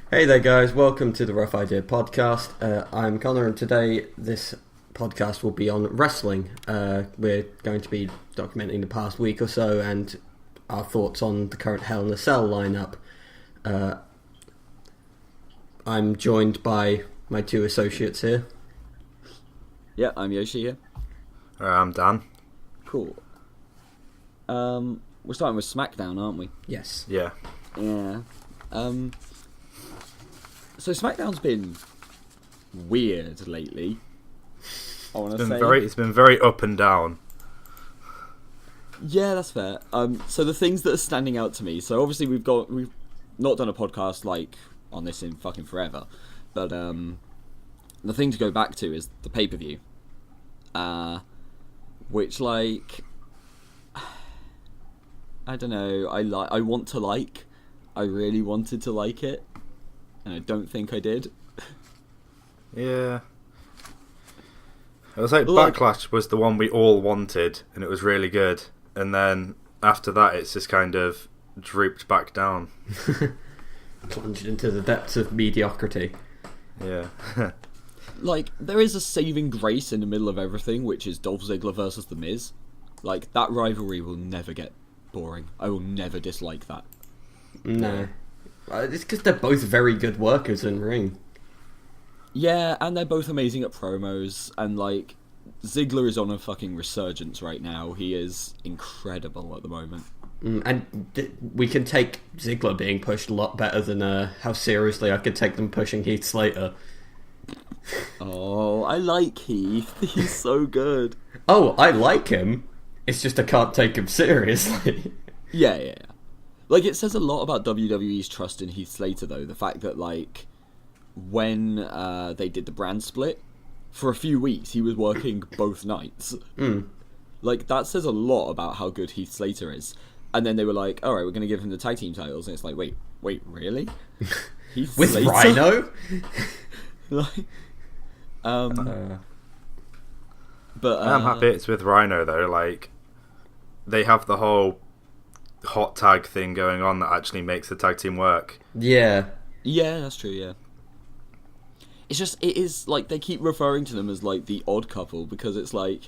Hey there guys, welcome to the Rough Idea podcast. I'm Connor and today this podcast will be on wrestling. We're going to be documenting the past week or so and our thoughts on the current Hell in a Cell lineup. I'm joined by my two associates here. Yeah, I'm Yoshi here. I'm Dan. Cool. We're starting with Smackdown, aren't we? Yes. Yeah. Yeah. So Smackdown's been weird lately. I want to say It's been very up and down. Yeah, that's fair. So the things that are standing out to me. So obviously we've not done a podcast like on this in fucking forever, but the thing to go back to is the pay-per-view, which like I don't know. I really wanted to like it, and I don't think I did. Yeah. It was like Backlash was the one we all wanted, and it was really good. And then after that, it's just kind of drooped back down. Plunged into the depths of mediocrity. Yeah. Like, there is a saving grace in the middle of everything, which is Dolph Ziggler versus The Miz. Like, that rivalry will never get boring. I will never dislike that. No. It's because they're both very good workers in ring. Yeah, and they're both amazing at promos, and like, Ziggler is on a fucking resurgence right now. He is incredible at the moment. We can take Ziggler being pushed a lot better than how seriously I could take them pushing Heath Slater. Oh, I like Heath. He's so good. Oh, I like him. It's just I can't take him seriously. Yeah. Like, it says a lot about WWE's trust in Heath Slater, though. The fact that, like, when they did the brand split, for a few weeks he was working both nights. Like, that says a lot about how good Heath Slater is. And then they were like, alright, we're going to give him the tag team titles. And it's like, wait, really? Heath With Slater? Rhino? Like, but I'm happy it's with Rhino, though. Like, they have the whole hot tag thing going on that actually makes the tag team work. Yeah, that's true, yeah. It's just, it is, like, they keep referring to them as, like, the odd couple, because it's like,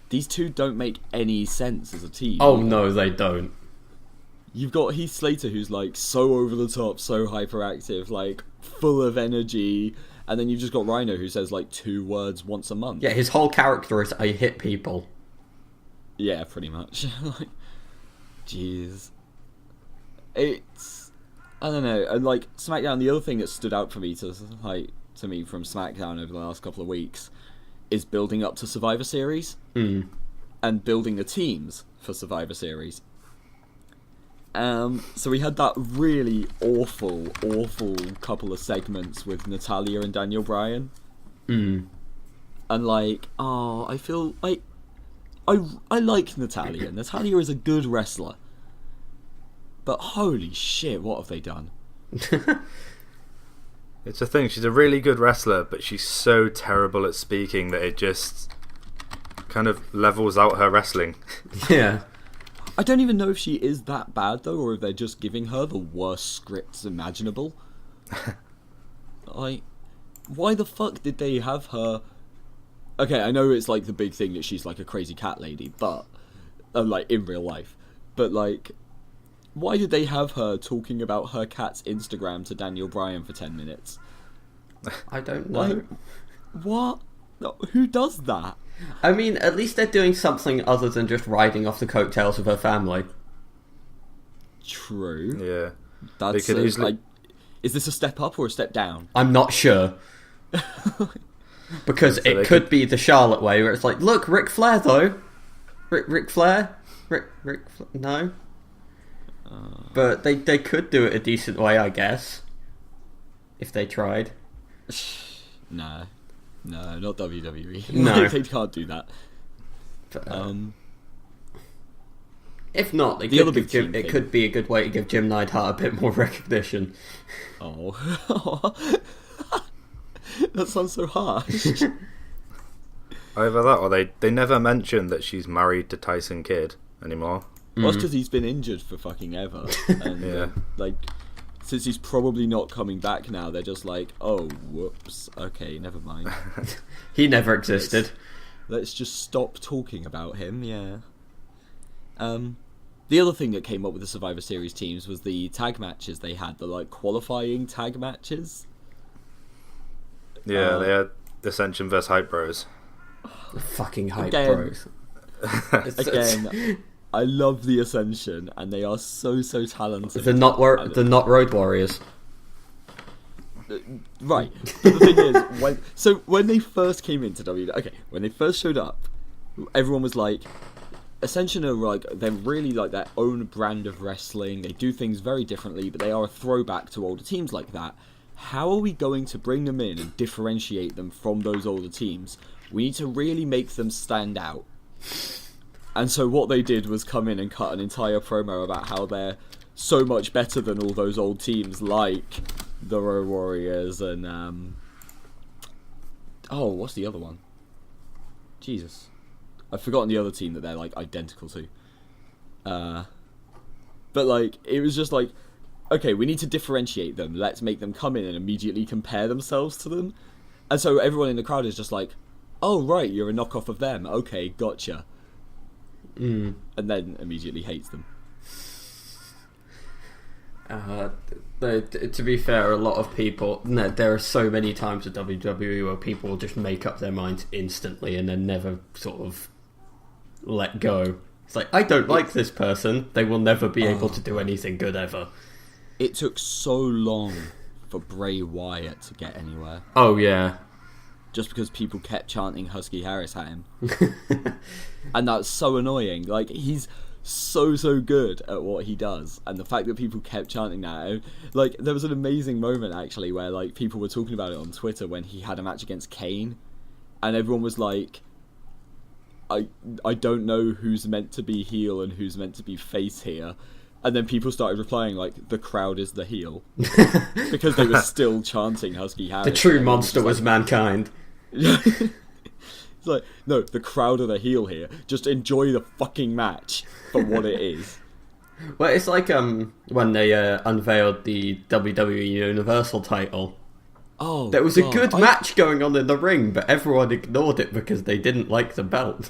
these two don't make any sense as a team. Oh, no, they don't. You've got Heath Slater, who's, like, so over the top, so hyperactive, like, full of energy, and then you've just got Rhino, who says, like, 2 words once a month. Yeah, his whole character is, I hit people. Yeah, pretty much. Like, jeez. It's, I don't know, and, like, SmackDown, the other thing that stood out for me to me from SmackDown over the last couple of weeks is building up to Survivor Series and building the teams for Survivor Series. So we had that really awful couple of segments with Natalya and Daniel Bryan. And like, I feel like I like Natalya. Natalya is a good wrestler. But holy shit, what have they done? It's a thing, she's a really good wrestler, but she's so terrible at speaking that it just kind of levels out her wrestling. Yeah. I don't even know if she is that bad, though, or if they're just giving her the worst scripts imaginable. Like, why the fuck did they have her... Okay, I know it's, like, the big thing that she's, like, a crazy cat lady, but... like, in real life. But, like... Why did they have her talking about her cat's Instagram to Daniel Bryan for 10 minutes? I don't know. Like, what? No, who does that? I mean, at least they're doing something other than just riding off the coattails of her family. True. Yeah. That's like, is this a step up or a step down? I'm not sure. Because so it could be the Charlotte way, where it's like, look, Ric Flair, though. Ric Flair? No? But they could do it a decent way, I guess. If they tried. No, not WWE. No. They can't do that. But, if not, it could be a good way to give Jim Neidhart a bit more recognition. Oh. That sounds so harsh. Either that, or they never mention that she's married to Tyson Kidd anymore. Well, that's because he's been injured for fucking ever. And, Yeah. like, since he's probably not coming back now, they're just like, oh, whoops, okay, never mind. He never existed. Let's just stop talking about him, yeah. The other thing that came up with the Survivor Series teams was the tag matches they had, the like qualifying tag matches. Yeah, they had Ascension vs Hype Bros. The fucking Hype Bros. Again, I love the Ascension, and they are so talented. the not Road Warriors. Right. But the thing is, when they first came into when they first showed up, everyone was like, Ascension are like, they're really like their own brand of wrestling. They do things very differently, but they are a throwback to older teams like that. How are we going to bring them in and differentiate them from those older teams? We need to really make them stand out. And so what they did was come in and cut an entire promo about how they're so much better than all those old teams, like the Road Warriors and what's the other one? Jesus, I've forgotten the other team that they're like identical to. But like it was just like, okay, we need to differentiate them. Let's make them come in and immediately compare themselves to them. And so everyone in the crowd is just like, oh right, you're a knockoff of them. Okay, gotcha. And then immediately hates them. To be fair, a lot of people... No, there are so many times at WWE where people will just make up their minds instantly and then never sort of let go. It's like, I don't like this person. They will never be able to do anything good ever. It took so long for Bray Wyatt to get anywhere. Oh, yeah. Just because people kept chanting Husky Harris at him. And that's so annoying. Like, he's so good at what he does, and the fact that people kept chanting that, like, there was an amazing moment actually where like people were talking about it on Twitter when he had a match against Kane, and everyone was like, I don't know who's meant to be heel and who's meant to be face here. And then people started replying like, the crowd is the heel. Because they were still chanting Husky Harris. The true monster was Mankind. It's like, no, the crowd are the heel here. Just enjoy the fucking match for what it is. Well, it's like when they unveiled the WWE Universal title. Oh, there was a good match going on in the ring, but everyone ignored it because they didn't like the belt.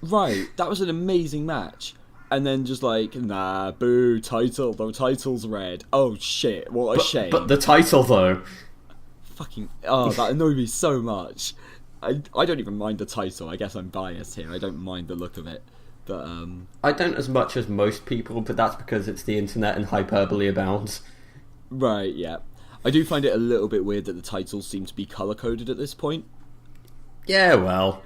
Right, that was an amazing match. And then just like, nah, boo, title, the title's red. Oh shit, what a shame. But the title though. Fucking, that annoyed me so much. I don't even mind the title. I guess I'm biased here. I don't mind the look of it. But I don't as much as most people, but that's because it's the internet and hyperbole abounds. Right, yeah. I do find it a little bit weird that the titles seem to be colour-coded at this point. Yeah, well.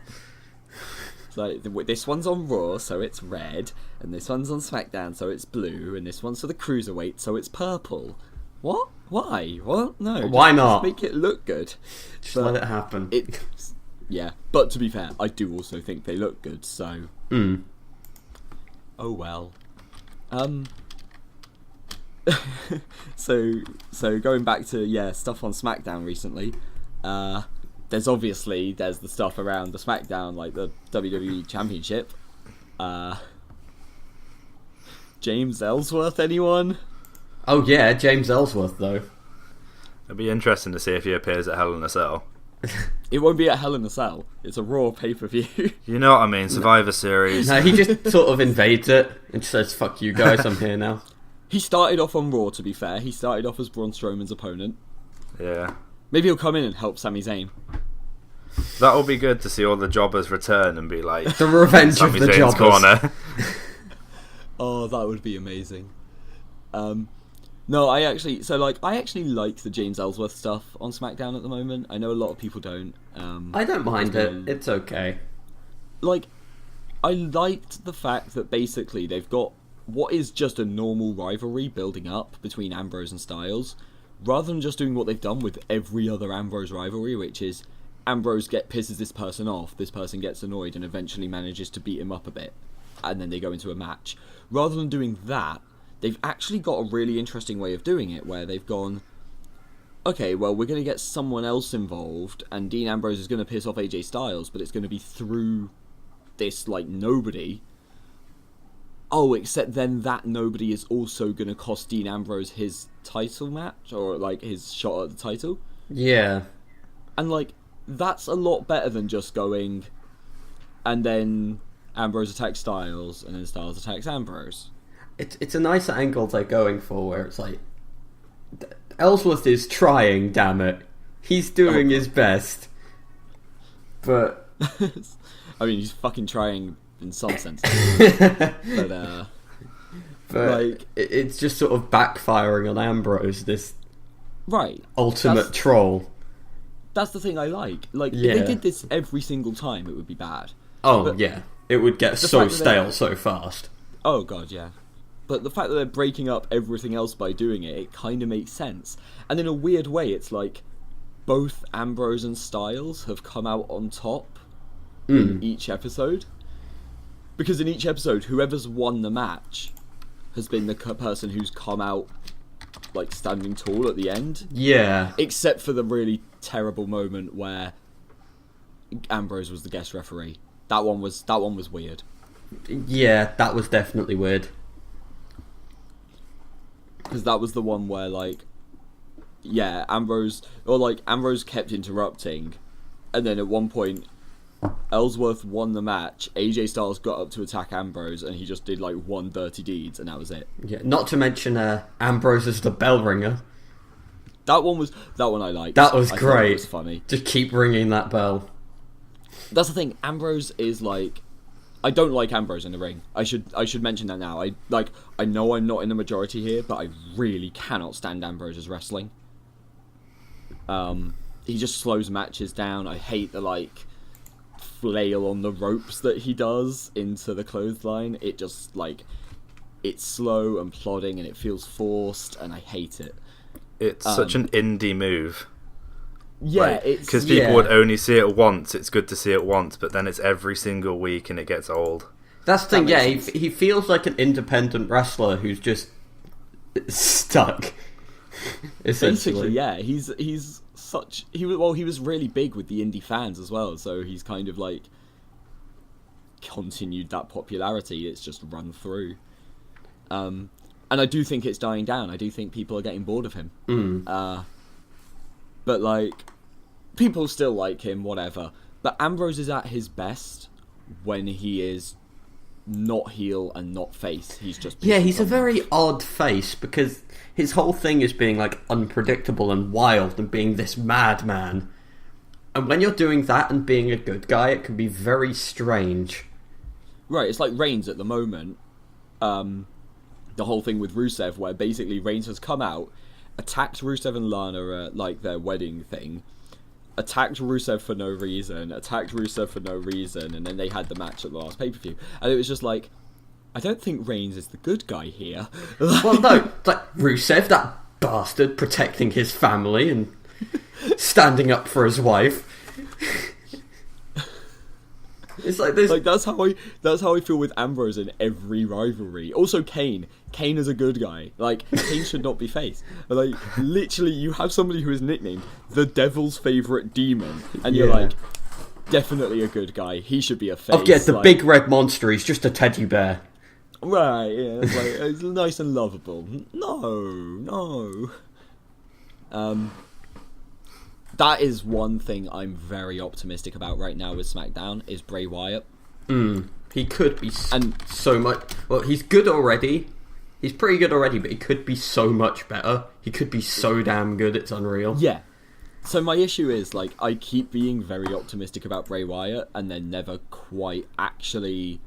It's like, this one's on Raw, so it's red, and this one's on Smackdown, so it's blue, and this one's for the Cruiserweight, so it's purple. What? Why? What? No. Why not? Just make it look good. Just let it happen. Yeah, but to be fair, I do also think they look good, so... Oh well. So going back to stuff on SmackDown recently, there's the stuff around the SmackDown, like the WWE Championship. James Ellsworth, anyone? Oh yeah, James Ellsworth though. It'd be interesting to see if he appears at Hell in a Cell. It won't be at Hell in a Cell. It's a Raw pay-per-view. You know what I mean? Survivor Series. No, he just sort of invades it and just says, "Fuck you guys, I'm here now." He started off on Raw, to be fair. He started off as Braun Strowman's opponent. Yeah. Maybe he'll come in and help Sami Zayn. That will be good to see all the jobbers return and be like... The revenge of the jobbers. Corner. Oh, that would be amazing. No, I actually like the James Ellsworth stuff on SmackDown at the moment. I know a lot of people don't. I don't mind it. It's okay. Like, I liked the fact that basically they've got what is just a normal rivalry building up between Ambrose and Styles, rather than just doing what they've done with every other Ambrose rivalry, which is Ambrose pisses this person off, this person gets annoyed and eventually manages to beat him up a bit, and then they go into a match. Rather than doing that, they've actually got a really interesting way of doing it, where they've gone, okay, well, we're going to get someone else involved, and Dean Ambrose is going to piss off AJ Styles, but it's going to be through this, like, nobody. Oh, except then that nobody is also going to cost Dean Ambrose his title match, or, like, his shot at the title. Yeah. And, like, that's a lot better than just going, and then Ambrose attacks Styles, and then Styles attacks Ambrose. It's a nice angle they're going for, where it's like, Ellsworth is trying, damn it. He's doing his best. But... I mean, he's fucking trying in some sense. But like, it's just sort of backfiring on Ambrose, this right ultimate troll. That's the thing I like. Like, Yeah. if they did this every single time, it would be bad. Oh, But yeah. It would get the so fact that stale so fast. Oh, God, yeah. But the fact that they're breaking up everything else by doing it, it kind of makes sense. And in a weird way, it's like both Ambrose and Styles have come out on top in each episode. Because in each episode, whoever's won the match has been the person who's come out, like, standing tall at the end. Yeah. Except for the really terrible moment where Ambrose was the guest referee. That one was weird. Yeah, that was definitely weird. Because that was the one where, like, yeah, Ambrose kept interrupting, and then at one point, Ellsworth won the match, AJ Styles got up to attack Ambrose, and he just did, like, one dirty deeds, and that was it. Yeah, not to mention Ambrose as the bell ringer. That one I liked. That was I great. thought it was funny. Just keep ringing that bell. That's the thing, Ambrose is, like... I don't like Ambrose in the ring. I should mention that now. I know I'm not in the majority here, but I really cannot stand Ambrose's wrestling. He just slows matches down. I hate the, like, flail on the ropes that he does into the clothesline. It just, like, it's slow and plodding and it feels forced, and I hate it. It's such an indie move. Yeah, like, it's... because people would only see it once. It's good to see it once, but then it's every single week and it gets old. That's the thing, That yeah, makes sense. he feels like an independent wrestler who's just stuck, essentially. Basically, yeah, he was really big with the indie fans as well, so he's kind of, like, continued that popularity. It's just run through. And I do think it's dying down. I do think people are getting bored of him. But, like, people still like him, whatever. But Ambrose is at his best when he is not heel and not face. He's just... Yeah, he's a very odd face, because his whole thing is being, like, unpredictable and wild and being this madman. And when you're doing that and being a good guy, it can be very strange. Right, it's like Reigns at the moment. The whole thing with Rusev, where basically Reigns has come out, attacked Rusev and Lana at, like, their wedding thing, attacked Rusev for no reason, and then they had the match at the last pay-per-view. And it was just like, I don't think Reigns is the good guy here. Well, no, like, Rusev, that bastard, protecting his family and standing up for his wife. It's like this. Like, that's how I feel with Ambrose in every rivalry. Also, Kane is a good guy. Like, Kane should not be faced. Like, literally, you have somebody who is nicknamed the Devil's Favourite Demon, and you're like, definitely a good guy. He should be a face. Oh yeah, the like, big red monster. He's just a teddy bear. right? Yeah, it's like, it's nice and lovable. No. That is one thing I'm very optimistic about right now with SmackDown, is Bray Wyatt. He could be so much... Well, he's good already. He's pretty good already, but he could be so much better. He could be so damn good, it's unreal. Yeah. So my issue is, like, I keep being very optimistic about Bray Wyatt and then never quite actually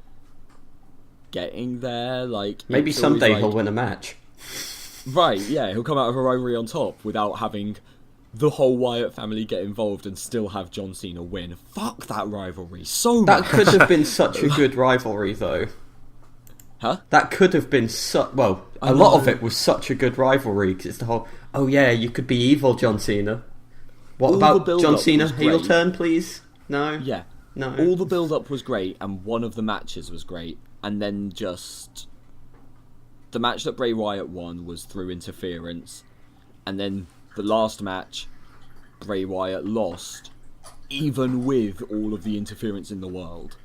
getting there. Like, Maybe it's someday always, like, he'll win a match. Right, yeah, he'll come out of a rivalry on top without having the whole Wyatt family get involved and still have John Cena win. Fuck that rivalry so That much. could have been such a good rivalry, though. Huh? That could have been well, a lot of it was such a good rivalry, because it's the whole, oh yeah, you could be evil, John Cena. What All the about build-up John Cena? was Heel great. turn, please? No? Yeah. No. All the build-up was great, and one of the matches was great, and then just... The match that Bray Wyatt won was through interference, and then the last match, Bray Wyatt lost, even with all of the interference in the world.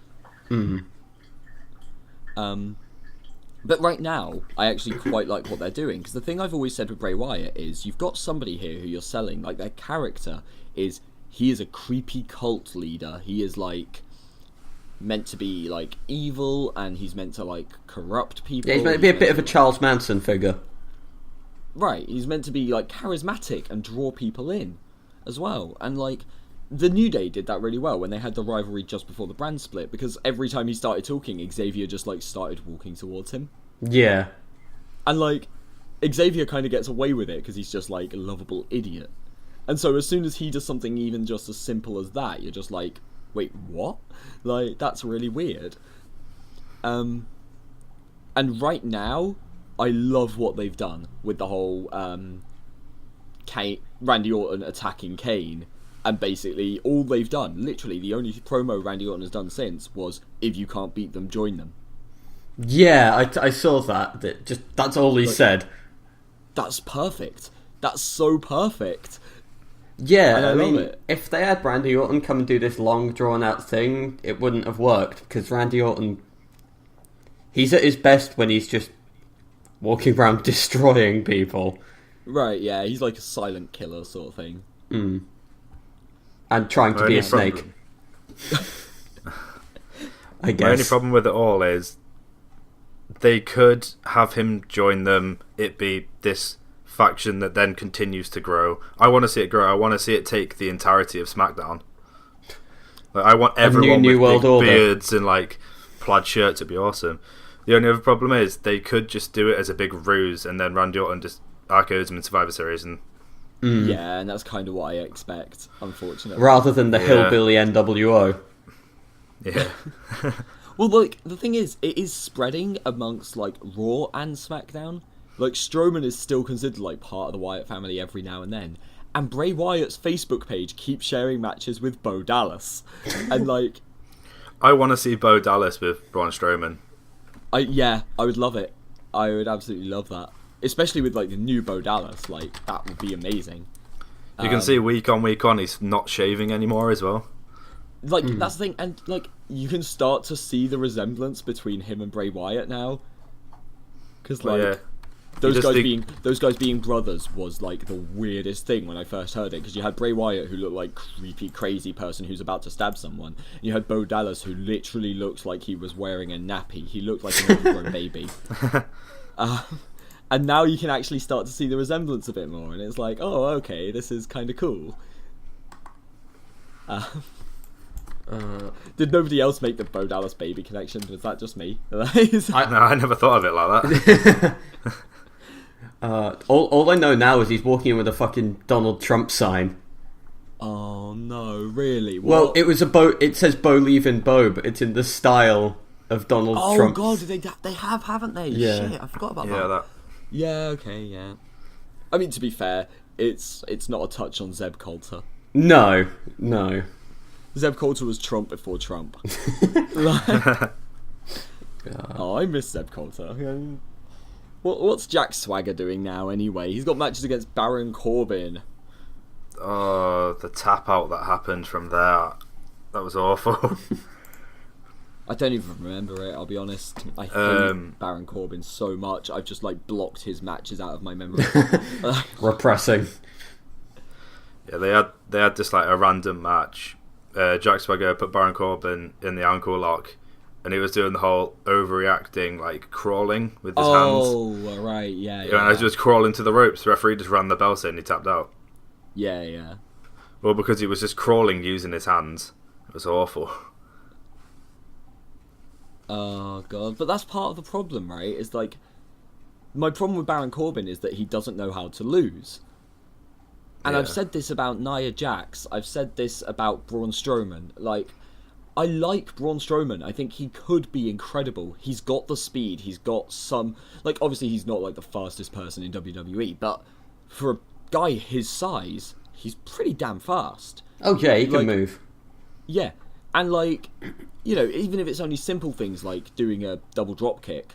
But right now, I actually quite like what they're doing, because the thing I've always said with Bray Wyatt is you've got somebody here who you're selling, like their character is, he is a creepy cult leader. He is like meant to be like evil, and he's meant to like corrupt people. Yeah, he's meant to be a bit of a Charles Manson figure. Right, he's meant to be like charismatic and draw people in as well. And like the New Day did that really well when they had the rivalry just before the brand split, because every time he started talking, Xavier just like started walking towards him. Yeah. And like Xavier kind of gets away with it because he's just like a lovable idiot. And so as soon as he does something even just as simple as that, you're just like, wait, what? Like, that's really weird. And right now, I love what they've done with the whole Randy Orton attacking Kane. And basically, all they've done, literally, the only promo Randy Orton has done since was, if you can't beat them, join them. Yeah, I saw that. That's all he said. That's perfect. That's so perfect. Yeah, and I mean, love it. If they had Randy Orton come and do this long, drawn-out thing, it wouldn't have worked, because Randy Orton, he's at his best when he's just walking around destroying people. Right, yeah, he's like a silent killer sort of thing. Mm. And trying to be a snake. I guess. My only problem with it all is they could have him join them, it be this faction that then continues to grow. I want to see it grow. I want to see it take the entirety of SmackDown. Like, I want everyone new with world big order. beards and like plaid shirts. It'd be awesome. The only other problem is they could just do it as a big ruse, and then Randy Orton just RKO's him in Survivor Series, and Yeah, and that's kind of what I expect, unfortunately. Rather than the hillbilly NWO. yeah. Well, like, the thing is, it is spreading amongst, like, Raw and SmackDown. Like, Strowman is still considered, like, part of the Wyatt family every now and then. And Bray Wyatt's Facebook page keeps sharing matches with Bo Dallas. And, like... I want to see Bo Dallas with Braun Strowman. I would love it. I would absolutely love that. Especially with, like, the new Bo Dallas. Like, that would be amazing. You can see week on, he's not shaving anymore as well. Like, that's the thing. And, like, you can start to see the resemblance between him and Bray Wyatt now. Because, like... Yeah. Those guys being brothers was like the weirdest thing when I first heard it, because you had Bray Wyatt, who looked like creepy, crazy person who's about to stab someone. And you had Bo Dallas, who literally looks like he was wearing a nappy. He looked like an overgrown baby. And now you can actually start to see the resemblance a bit more, and it's like, oh, okay, this is kind of cool. Did nobody else make the Bo Dallas baby connection? Was that just me? No, I never thought of it like that. All I know now is he's walking in with a fucking Donald Trump sign. Oh no, really? What? Well, it was a Bo. It says "Bo leaving Bo," but it's in the style of Donald Trump. Oh god, they have, haven't they? Yeah. Shit, I forgot about Yeah, that. Yeah, okay, yeah. I mean, to be fair, it's not a touch on Zeb Coulter. No. Zeb Coulter was Trump before Trump. Like, oh, I miss Zeb Coulter. What's Jack Swagger doing now anyway? He's got matches against Baron Corbin. Oh, the tap out that happened from there. That was awful. I don't even remember it, I'll be honest. I hate Baron Corbin so much. I've just like blocked his matches out of my memory. Repressing. Yeah, they had just like a random match. Jack Swagger put Baron Corbin in the ankle lock, and he was doing the whole overreacting, like crawling with his hands. Oh, right, yeah. And I was just crawling to the ropes. The referee just ran the bell saying he tapped out. Yeah. Well, because he was just crawling using his hands. It was awful. Oh god, but that's part of the problem, right? Is like, my problem with Baron Corbin is that he doesn't know how to lose. And Yeah. I've said this about Nia Jax. I've said this about Braun Strowman. Like, I like Braun Strowman. I think he could be incredible. He's got the speed. He's got some... Like, obviously he's not like the fastest person in WWE, but for a guy his size, he's pretty damn fast. Oh yeah, he can Like, move. Yeah. And like, you know, even if it's only simple things like doing a double drop kick,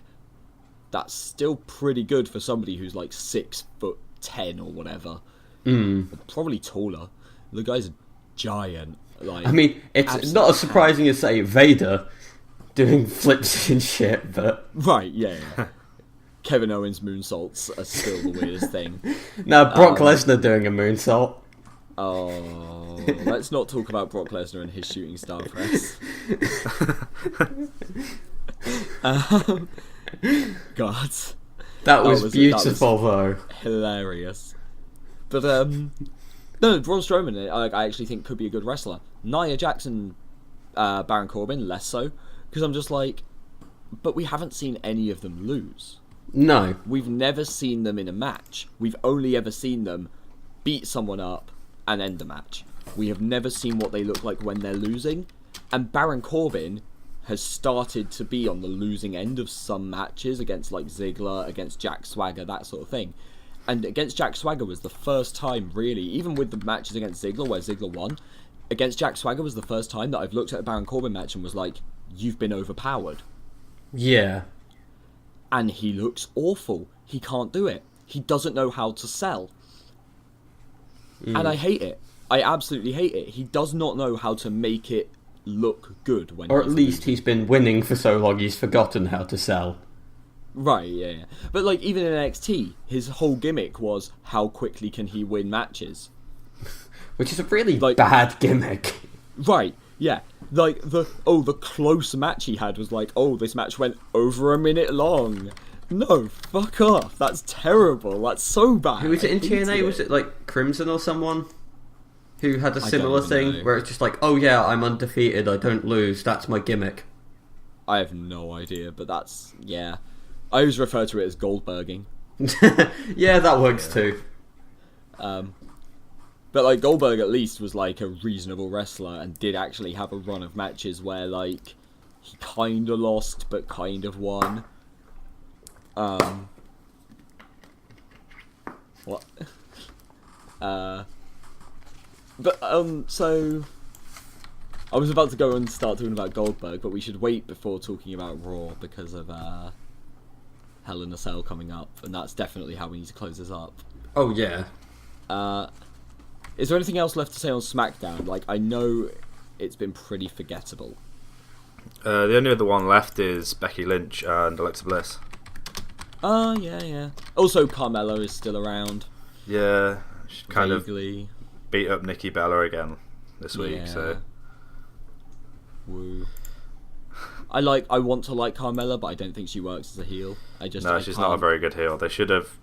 that's still pretty good for somebody who's like 6'10" or whatever. Probably taller. The guy's a giant. Like, I mean, it's not as surprising as say Vader doing flips and shit, but right, yeah. Kevin Owens moonsaults are still the weirdest thing. Now Brock Lesnar doing a moonsault. Oh, let's not talk about Brock Lesnar and his shooting star press. God, That was beautiful, though. Hilarious. But no, Braun Strowman, I actually think could be a good wrestler. Nia Jackson, Baron Corbin, less so, because I'm just like, but we haven't seen any of them lose. No. We've never seen them in a match. We've only ever seen them beat someone up and end the match. We have never seen what they look like when they're losing. And Baron Corbin has started to be on the losing end of some matches against like Ziggler, against Jack Swagger, that sort of thing. And against Jack Swagger was the first time, really, even with the matches against Ziggler where Ziggler won, against Jack Swagger was the first time that I've looked at a Baron Corbin match and was like, you've been overpowered. Yeah. And he looks awful. He can't do it. He doesn't know how to sell. And I hate it. I absolutely hate it. He does not know how to make it look good when Or at least he's been winning for so long he's forgotten how to sell. Right, yeah. But like even in NXT, his whole gimmick was how quickly can he win matches. Which is a really bad gimmick. Right, yeah. Like the close match he had was like, oh, this match went over a minute long. No, fuck off. That's terrible. That's so bad. Who was it in TNA? Was it like Crimson or someone? Who had a similar thing where it's just like, oh yeah, I'm undefeated, I don't lose, that's my gimmick. I have no idea, but that's, yeah. I always refer to it as Goldberging. Yeah, that works too. But like Goldberg at least was like a reasonable wrestler and did actually have a run of matches where like he kind of lost but kind of won. What? So I was about to go and start talking about Goldberg, but we should wait before talking about Raw because of Hell in a Cell coming up, and that's definitely how we need to close this up. Oh yeah. Is there anything else left to say on SmackDown? Like, I know it's been pretty forgettable. The only other one left is Becky Lynch and Alexa Bliss. Yeah. Also, Carmella is still around. Yeah, she kind Vaguely. of beat up Nikki Bella again this week, so... Woo. I want to like Carmella, but I don't think she works as a heel. No, she's not a very good heel. They should have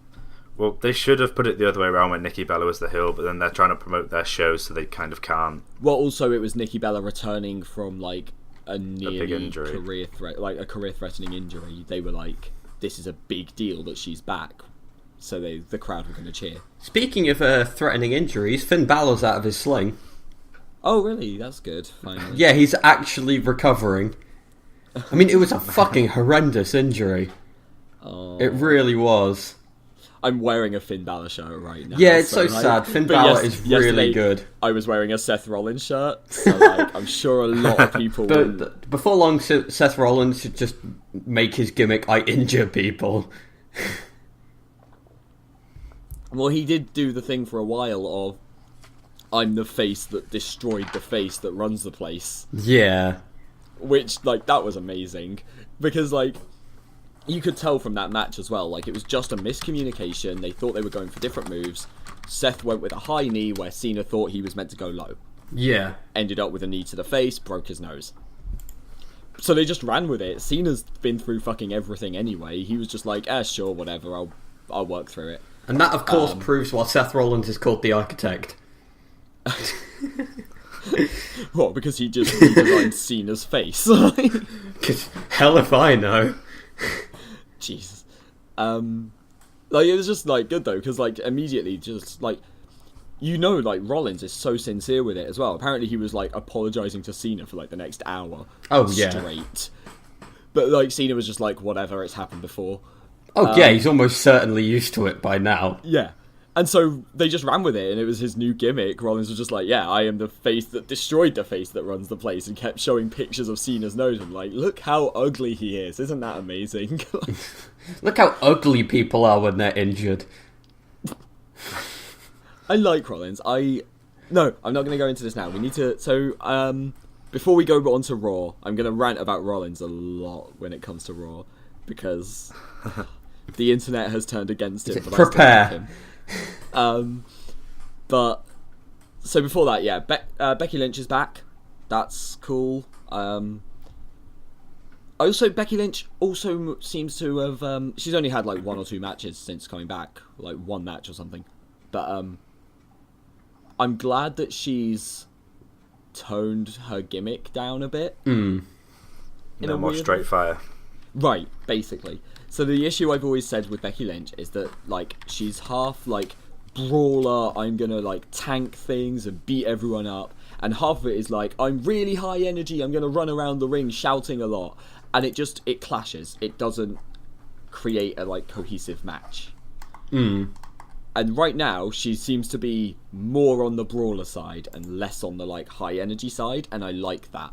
put it the other way around when Nikki Bella was the heel, but then they're trying to promote their shows, so they kind of can't. Well, also it was Nikki Bella returning from like a big injury. career-threatening injury. They were like, this is a big deal that she's back, so the crowd were going to cheer. Speaking of threatening injuries, Finn Balor's out of his sling. Oh, really? That's good. Finally. Yeah, he's actually recovering. I mean, it was a fucking horrendous injury. Oh. It really was. I'm wearing a Finn Balor shirt right now. Yeah, it's so sad. Finn Balor is really good. I was wearing a Seth Rollins shirt, so like, I'm sure a lot of people But before long, Seth Rollins should just make his gimmick, I injure people. Well, he did do the thing for a while of, I'm the face that destroyed the face that runs the place. Yeah. Which, like, that was amazing. Because, like, you could tell from that match as well, like, it was just a miscommunication. They thought they were going for different moves. Seth went with a high knee where Cena thought he was meant to go low. Yeah. Ended up with a knee to the face, broke his nose. So they just ran with it. Cena's been through fucking everything anyway. He was just like, sure, whatever, I'll work through it. And that, of course, proves why Seth Rollins is called the Architect. What, because he just redesigned Cena's face? Because hell if I know. Jesus. Like, it was just, like, good, though, because, like, immediately, just, like, like, Rollins is so sincere with it as well. Apparently he was, like, apologising to Cena for, like, the next hour. Oh, yeah. Straight. But, like, Cena was just like, whatever, it's happened before. Oh, yeah, he's almost certainly used to it by now. Yeah. And so they just ran with it, and it was his new gimmick. Rollins was just like, yeah, I am the face that destroyed the face that runs the place, and kept showing pictures of Cena's nose, and like, look how ugly he is. Isn't that amazing? Look how ugly people are when they're injured. I like Rollins. No, I'm not going to go into this now. We need to... So, before we go on to Raw, I'm going to rant about Rollins a lot when it comes to Raw, because... The internet has turned against him. But Prepare. I still love him. But so before that, yeah, Becky Lynch is back. That's cool. Also, Becky Lynch also seems to have... she's only had like 1 or 2 matches since coming back. Like 1 match or something. But I'm glad that she's toned her gimmick down a bit. No more straight fire. Right, basically. So the issue I've always said with Becky Lynch is that, like, she's half, like, brawler, I'm gonna, like, tank things and beat everyone up. And half of it is, like, I'm really high energy, I'm gonna run around the ring shouting a lot. And it clashes. It doesn't create a, like, cohesive match. And right now, she seems to be more on the brawler side and less on the, like, high energy side, and I like that.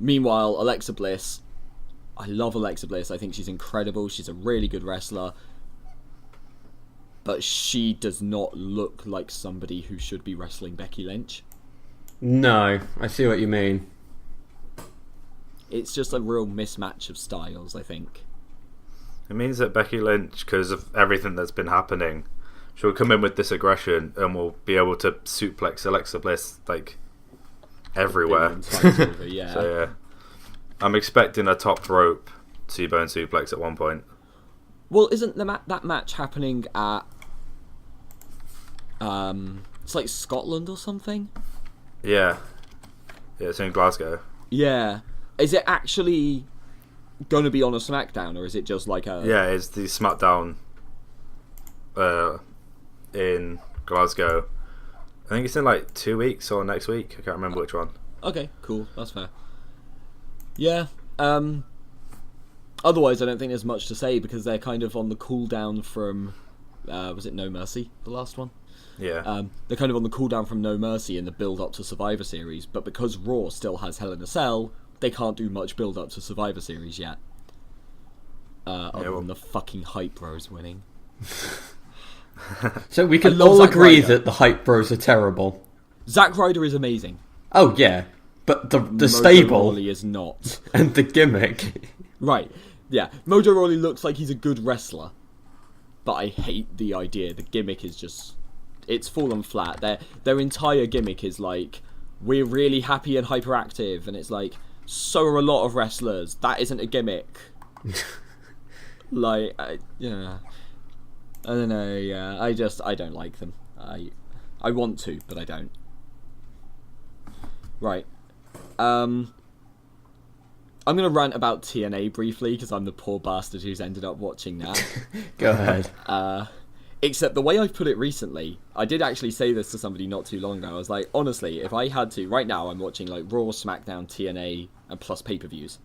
Meanwhile, Alexa Bliss, I love Alexa Bliss. I think she's incredible. She's a really good wrestler. But she does not look like somebody who should be wrestling Becky Lynch. No, I see what you mean. It's just a real mismatch of styles, I think. It means that Becky Lynch, because of everything that's been happening, she'll come in with this aggression and will be able to suplex Alexa Bliss, like, everywhere. Yeah. So, yeah. I'm expecting a top rope T-bone suplex at one point. Well, isn't that match happening at... it's like Scotland or something? Yeah. Yeah, it's in Glasgow. Yeah. Is it actually going to be on a Smackdown, or is it just like a... Yeah, it's the Smackdown in Glasgow. I think it's in like 2 weeks or next week. I can't remember which one. Okay, cool. That's fair. Yeah. Otherwise, I don't think there's much to say because they're kind of on the cooldown from... was it No Mercy, the last one? Yeah. They're kind of on the cooldown from No Mercy in the build-up to Survivor Series, but because Raw still has Hell in a Cell, they can't do much build-up to Survivor Series yet. Other than the fucking Hype Bros winning. So we can all agree that the Hype Bros are terrible. Zack Ryder is amazing. Oh, yeah. But the Mojo stable... Rawley is not. And the gimmick... Right, yeah. Mojo Rawley looks like he's a good wrestler. But I hate the idea. The gimmick is just... It's fallen flat. Their entire gimmick is like, we're really happy and hyperactive. And it's like, so are a lot of wrestlers. That isn't a gimmick. Like, yeah. I don't know, yeah. I don't like them. I want to, but I don't. Right. I'm going to rant about TNA briefly, because I'm the poor bastard who's ended up watching that. Go ahead. Except the way I've put it recently, I did actually say this to somebody not too long ago. I was like, honestly, if I had to... Right now, I'm watching like Raw, SmackDown, TNA, and plus pay-per-views.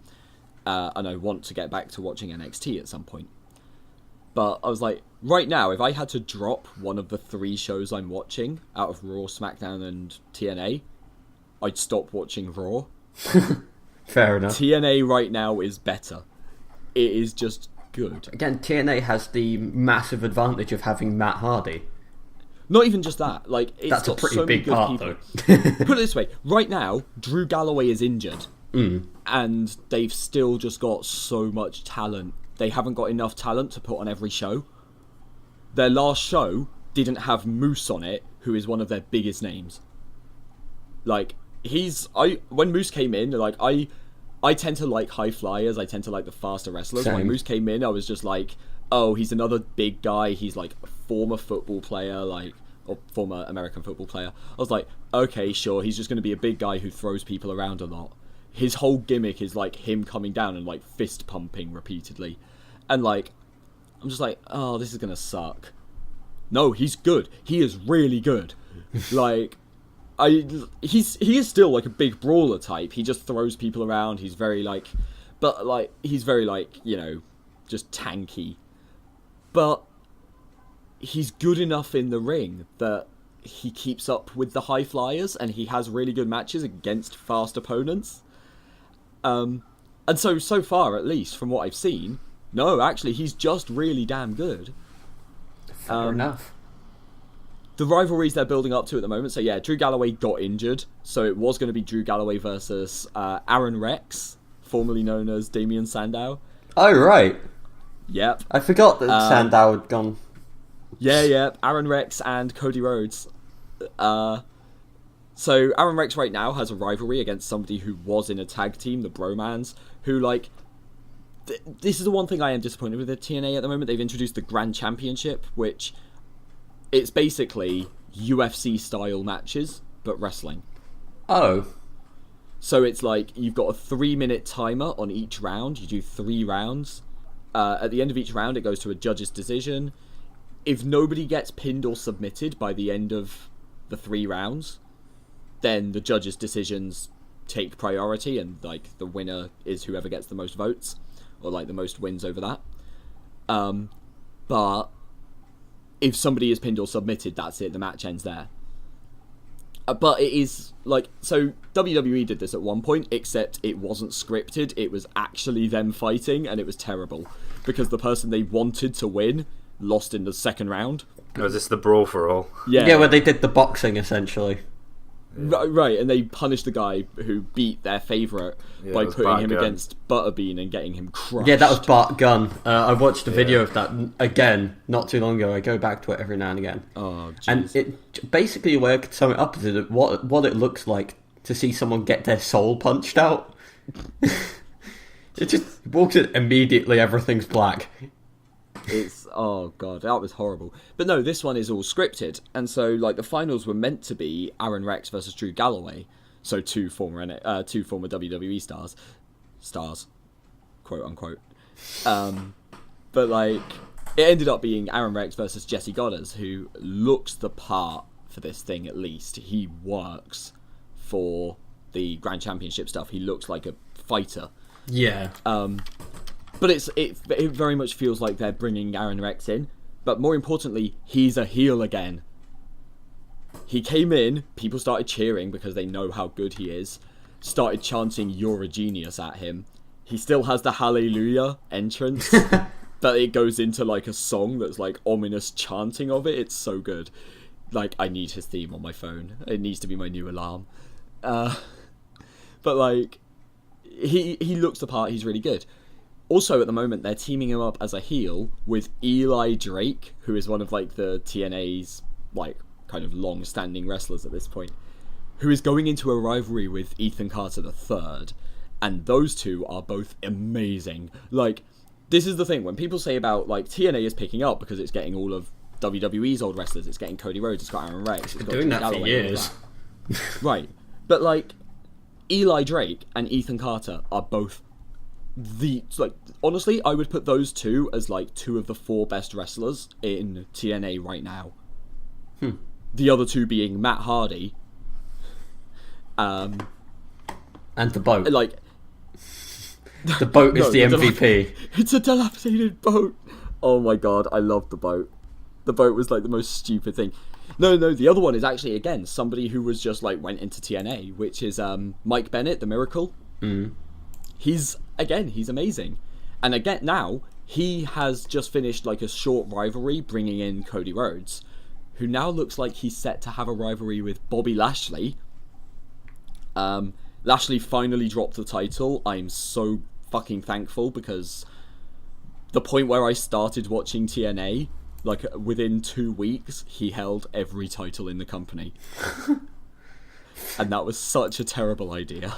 And I want to get back to watching NXT at some point. But I was like, right now, if I had to drop one of the 3 shows I'm watching out of Raw, SmackDown, and TNA, I'd stop watching Raw. Fair enough. TNA right now is better. It is just good. Again, TNA has the massive advantage of having Matt Hardy. Not even just that. Like, it's That's a got pretty so many big good part, people. though. Put it this way. Right now, Drew Galloway is injured. And they've still just got so much talent. They haven't got enough talent to put on every show. Their last show didn't have Moose on it, who is one of their biggest names. Like, when Moose came in, like, I tend to like high flyers, I tend to like the faster wrestlers. Same. When Moose came in, I was just like, oh, he's another big guy, he's like a former football player, like, or former American football player. I was like, okay, sure, he's just going to be a big guy who throws people around a lot. His whole gimmick is like him coming down and like fist pumping repeatedly. And like, I'm just like, oh, this is going to suck. No, he's good. He is really good. Like, he is still like a big brawler type. He just throws people around. He's very like, but like, he's very like, you know, just tanky. But he's good enough in the ring that he keeps up with the high flyers and he has really good matches against fast opponents. And so far, at least from what I've seen, no, actually, he's just really damn good. Fair enough. The rivalries they're building up to at the moment. So yeah, Drew Galloway got injured, so it was going to be Drew Galloway versus Aaron Rex formerly known as Damian Sandow. Oh, right. Yep. I forgot that Sandow had gone. Yeah. Aaron Rex and Cody Rhodes. So Aaron Rex right now has a rivalry against somebody who was in a tag team, the Bromans, who, like... this is the one thing I am disappointed with the TNA at the moment. They've introduced the Grand Championship, which... it's basically UFC-style matches, but wrestling. Oh. So it's like, you've got a 3-minute timer on each round. You do 3 rounds. At the end of each round, it goes to a judge's decision. If nobody gets pinned or submitted by the end of the 3 rounds, then the judge's decisions take priority, and, like, the winner is whoever gets the most votes, or, like, the most wins over that. But if somebody is pinned or submitted, that's it. The match ends there. But it is, like... so, WWE did this at one point, except it wasn't scripted. It was actually them fighting, and it was terrible. Because the person they wanted to win lost in the second round. Was this the Brawl for All? Yeah, where they did the boxing, essentially. Right, and they punished the guy who beat their favourite by putting him against Butterbean and getting him crushed. Yeah, that was Bart Gunn. I watched a video of that again not too long ago. I go back to it every now and again. Oh, geez. And it basically, the way I could sum it up is what it looks like to see someone get their soul punched out. It just walks in immediately, everything's black. It's... oh god, that was horrible. But no, this one is all scripted, and so, like, the finals were meant to be Aaron Rex versus Drew Galloway, so two former WWE stars, quote unquote. But, like, it ended up being Aaron Rex versus Jesse Goddard, who looks the part for this thing. At least he works for the Grand Championship stuff. He looks like a fighter. Yeah. But it very much feels like they're bringing Aaron Rex in. But more importantly, he's a heel again. He came in, people started cheering because they know how good he is. Started chanting, "You're a genius" at him. He still has the Hallelujah entrance. But it goes into, like, a song that's, like, ominous chanting of it. It's so good. Like, I need his theme on my phone. It needs to be my new alarm. But, like, he looks the part. He's really good. Also, at the moment, they're teaming him up as a heel with Eli Drake, who is one of, like, the TNA's, like, kind of long-standing wrestlers at this point, who is going into a rivalry with Ethan Carter III, and those two are both amazing. Like, this is the thing, when people say about, like, TNA is picking up because it's getting all of WWE's old wrestlers, it's getting Cody Rhodes, it's got Aaron Rex, it's got doing that Galloway, for years. Right. But, like, Eli Drake and Ethan Carter are both honestly, I would put those two as, like, 2 of the 4 best wrestlers in TNA right now. The other 2 being Matt Hardy, and the boat. like, the boat is the MVP. It's a dilapidated boat. Oh my god, I love the boat. The boat was, like, the most stupid thing. No, the other one is actually, again, somebody who was just, like, went into TNA, which is Mike Bennett, the Miracle. He's amazing. And again, now, he has just finished, like, a short rivalry bringing in Cody Rhodes, who now looks like he's set to have a rivalry with Bobby Lashley. Lashley finally dropped the title. I'm so fucking thankful, because the point where I started watching TNA, like, within 2 weeks, he held every title in the company. And that was such a terrible idea.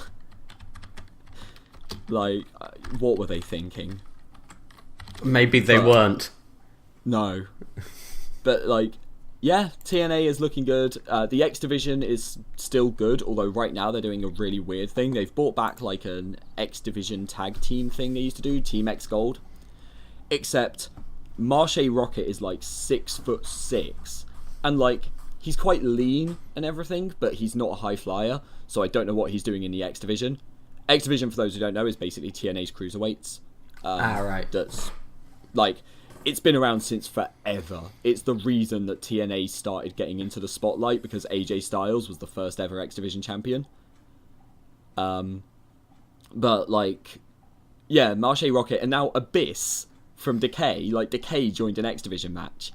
Like, what were they thinking? Maybe they weren't. No. But, like, yeah, TNA is looking good. The X Division is still good, although right now they're doing a really weird thing. They've brought back, like, an X Division tag team thing they used to do, Team X Gold. Except Marshe Rocket is, like, 6'6", and, like, he's quite lean and everything, but he's not a high flyer, so I don't know what he's doing in the X Division. X Division, for those who don't know, is basically TNA's cruiserweights. Right. That's, like, it's been around since forever. It's the reason that TNA started getting into the spotlight, because AJ Styles was the first ever X Division champion. But, like, yeah, Marshe Rocket, and now Abyss from Decay. Like, Decay joined an X Division match.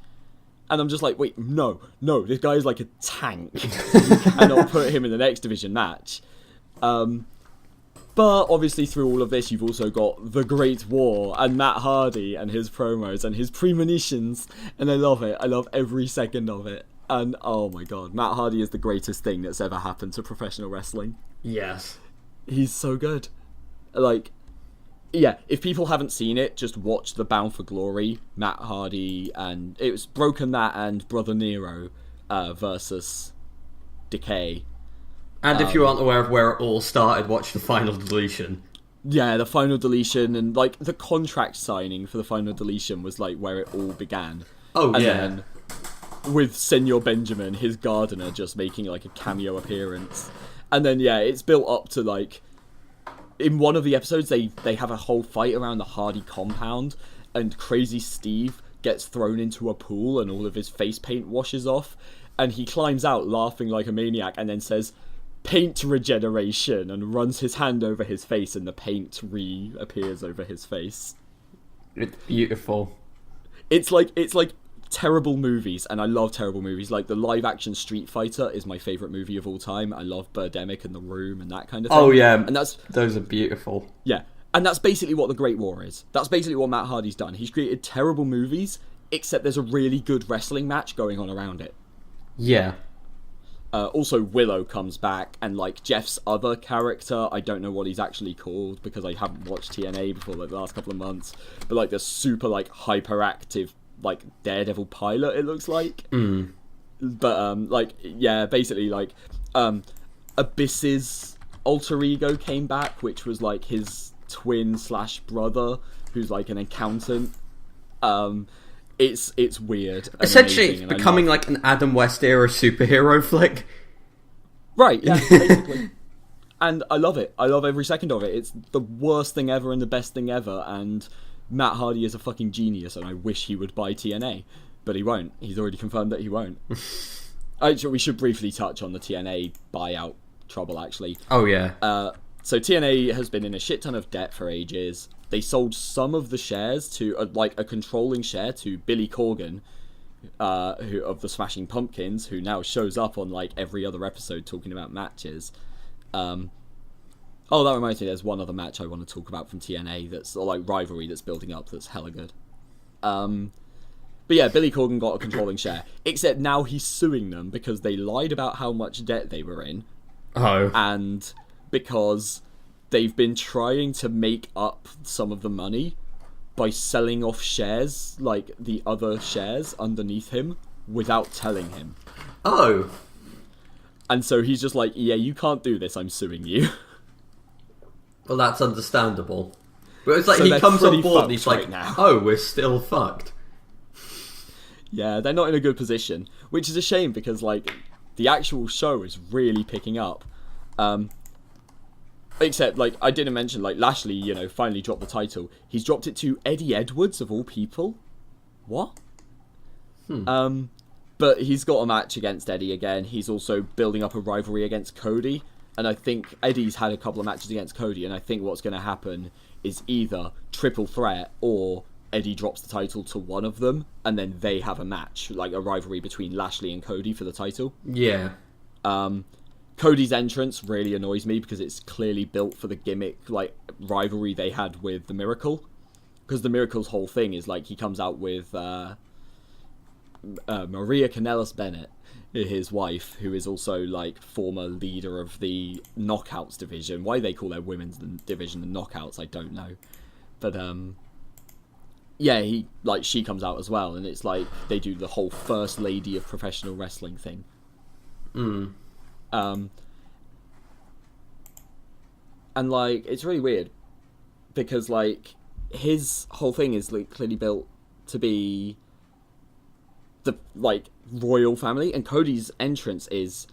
And I'm just like, wait, no, this guy is like a tank. You cannot put him in an X Division match. But obviously through all of this, you've also got The Great War and Matt Hardy and his promos and his premonitions, and I love it. I love every second of it. And oh my god, Matt Hardy is the greatest thing that's ever happened to professional wrestling. Yes. He's so good. Like, yeah, if people haven't seen it, just watch the Bound for Glory, Matt Hardy, and it was Broken Matt and Brother Nero versus Decay. And if you aren't aware of where it all started, watch the Final Deletion. Yeah, the Final Deletion and like the contract signing for the Final Deletion was like where it all began. Oh, and yeah. Then, with Senor Benjamin, his gardener, just making like a cameo appearance. And then, yeah, it's built up to like... In one of the episodes, they have a whole fight around the Hardy compound, and Crazy Steve gets thrown into a pool and all of his face paint washes off, and he climbs out laughing like a maniac and then says, "Paint regeneration," and runs his hand over his face and the paint reappears over his face. It's beautiful. It's like terrible movies, and I love terrible movies. Like the live action Street Fighter is my favourite movie of all time. I love Birdemic and The Room and that kind of thing. Oh yeah, and those are beautiful. Yeah, and that's basically what The Great War is. That's basically what Matt Hardy's done. He's created terrible movies, except there's a really good wrestling match going on around it. Yeah. Also, Willow comes back, and like Jeff's other character, I don't know what he's actually called because I haven't watched TNA before like the last couple of months. But like the super like hyperactive like Daredevil pilot, it looks like. But like yeah, basically like Abyss's alter ego came back, which was like his twin / brother, who's like an accountant. It's weird. Essentially, it's becoming like an Adam West era superhero flick. Right, yeah, basically. And I love it. I love every second of it. It's the worst thing ever and the best thing ever, and Matt Hardy is a fucking genius, and I wish he would buy TNA. But he won't. He's already confirmed that he won't. Actually, we should briefly touch on the TNA buyout trouble, actually. Oh, yeah. So TNA has been in a shit ton of debt for ages. They sold some of the shares to, like, a controlling share to Billy Corgan, who of the Smashing Pumpkins, who now shows up on, like, every other episode talking about matches. Oh, that reminds me, there's one other match I want to talk about from TNA that's, or, like, rivalry that's building up that's hella good. But yeah, Billy Corgan got a controlling share, except now he's suing them because they lied about how much debt they were in. Oh. And because they've been trying to make up some of the money by selling off shares, like the other shares underneath him, without telling him. Oh. And so he's just like, yeah, you can't do this, I'm suing you. Well, that's understandable. But it's like So he they're comes on pretty board and he's fucked like, right now. oh, we're still fucked. Yeah, they're not in a good position, which is a shame because, like, the actual show is really picking up. Except, like, I didn't mention, like, Lashley, you know, finally dropped the title. He's dropped it to Eddie Edwards, of all people. What? But he's got a match against Eddie again. He's also building up a rivalry against Cody. And I think Eddie's had a couple of matches against Cody, and I think what's going to happen is either triple threat or Eddie drops the title to one of them, and then they have a match, like a rivalry between Lashley and Cody for the title. Yeah. Cody's entrance really annoys me because it's clearly built for the gimmick, like, rivalry they had with The Miracle. Because The Miracle's whole thing is, like, he comes out with Maria Kanellis Bennett, his wife, who is also, like, former leader of the Knockouts division. Why they call their women's division the Knockouts, I don't know. But, yeah, she comes out as well, and it's like, they do the whole first lady of professional wrestling thing. And, like, it's really weird, because, like, his whole thing is, like, clearly built to be the, like, royal family, and Cody's entrance is,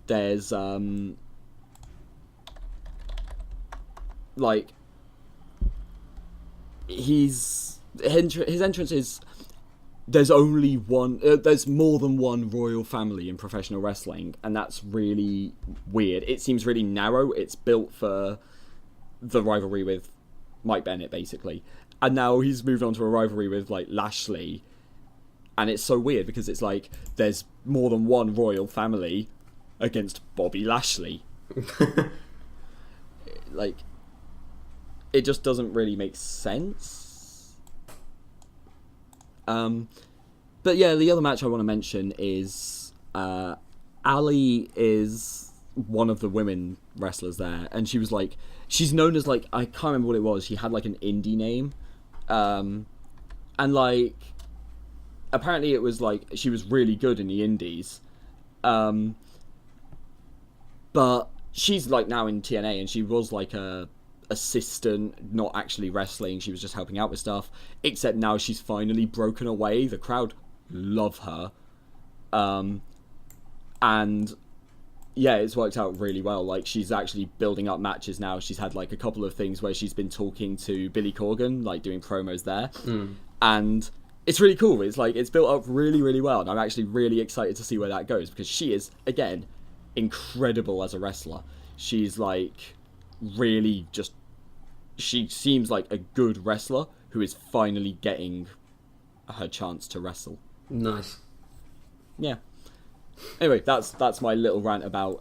there's, like, his entrance is, there's only one, there's more than one royal family in professional wrestling, and that's really weird. It seems really narrow. It's built for the rivalry with Mike Bennett, basically, and now he's moved on to a rivalry with, like, Lashley, and it's so weird because it's like there's more than one royal family against Bobby Lashley. like, it just doesn't really make sense. But yeah, the other match I want to mention is Ali is one of the women wrestlers there, and she was like, she's known as like, I can't remember what it was. She had like an indie name, and like, apparently it was like she was really good in the indies, but she's like now in TNA, and she was like a assistant, not actually wrestling. She was just helping out with stuff. Except now she's finally broken away. The crowd love her, and yeah, it's worked out really well. Like, she's actually building up matches now. She's had like a couple of things where she's been talking to Billy Corgan, like doing promos there, and it's really cool. It's like, it's built up really, really well, and I'm actually really excited to see where that goes, because she is, again, incredible as a wrestler. She's like really just, she seems like a good wrestler who is finally getting her chance to wrestle. Nice. Yeah. Anyway, that's my little rant about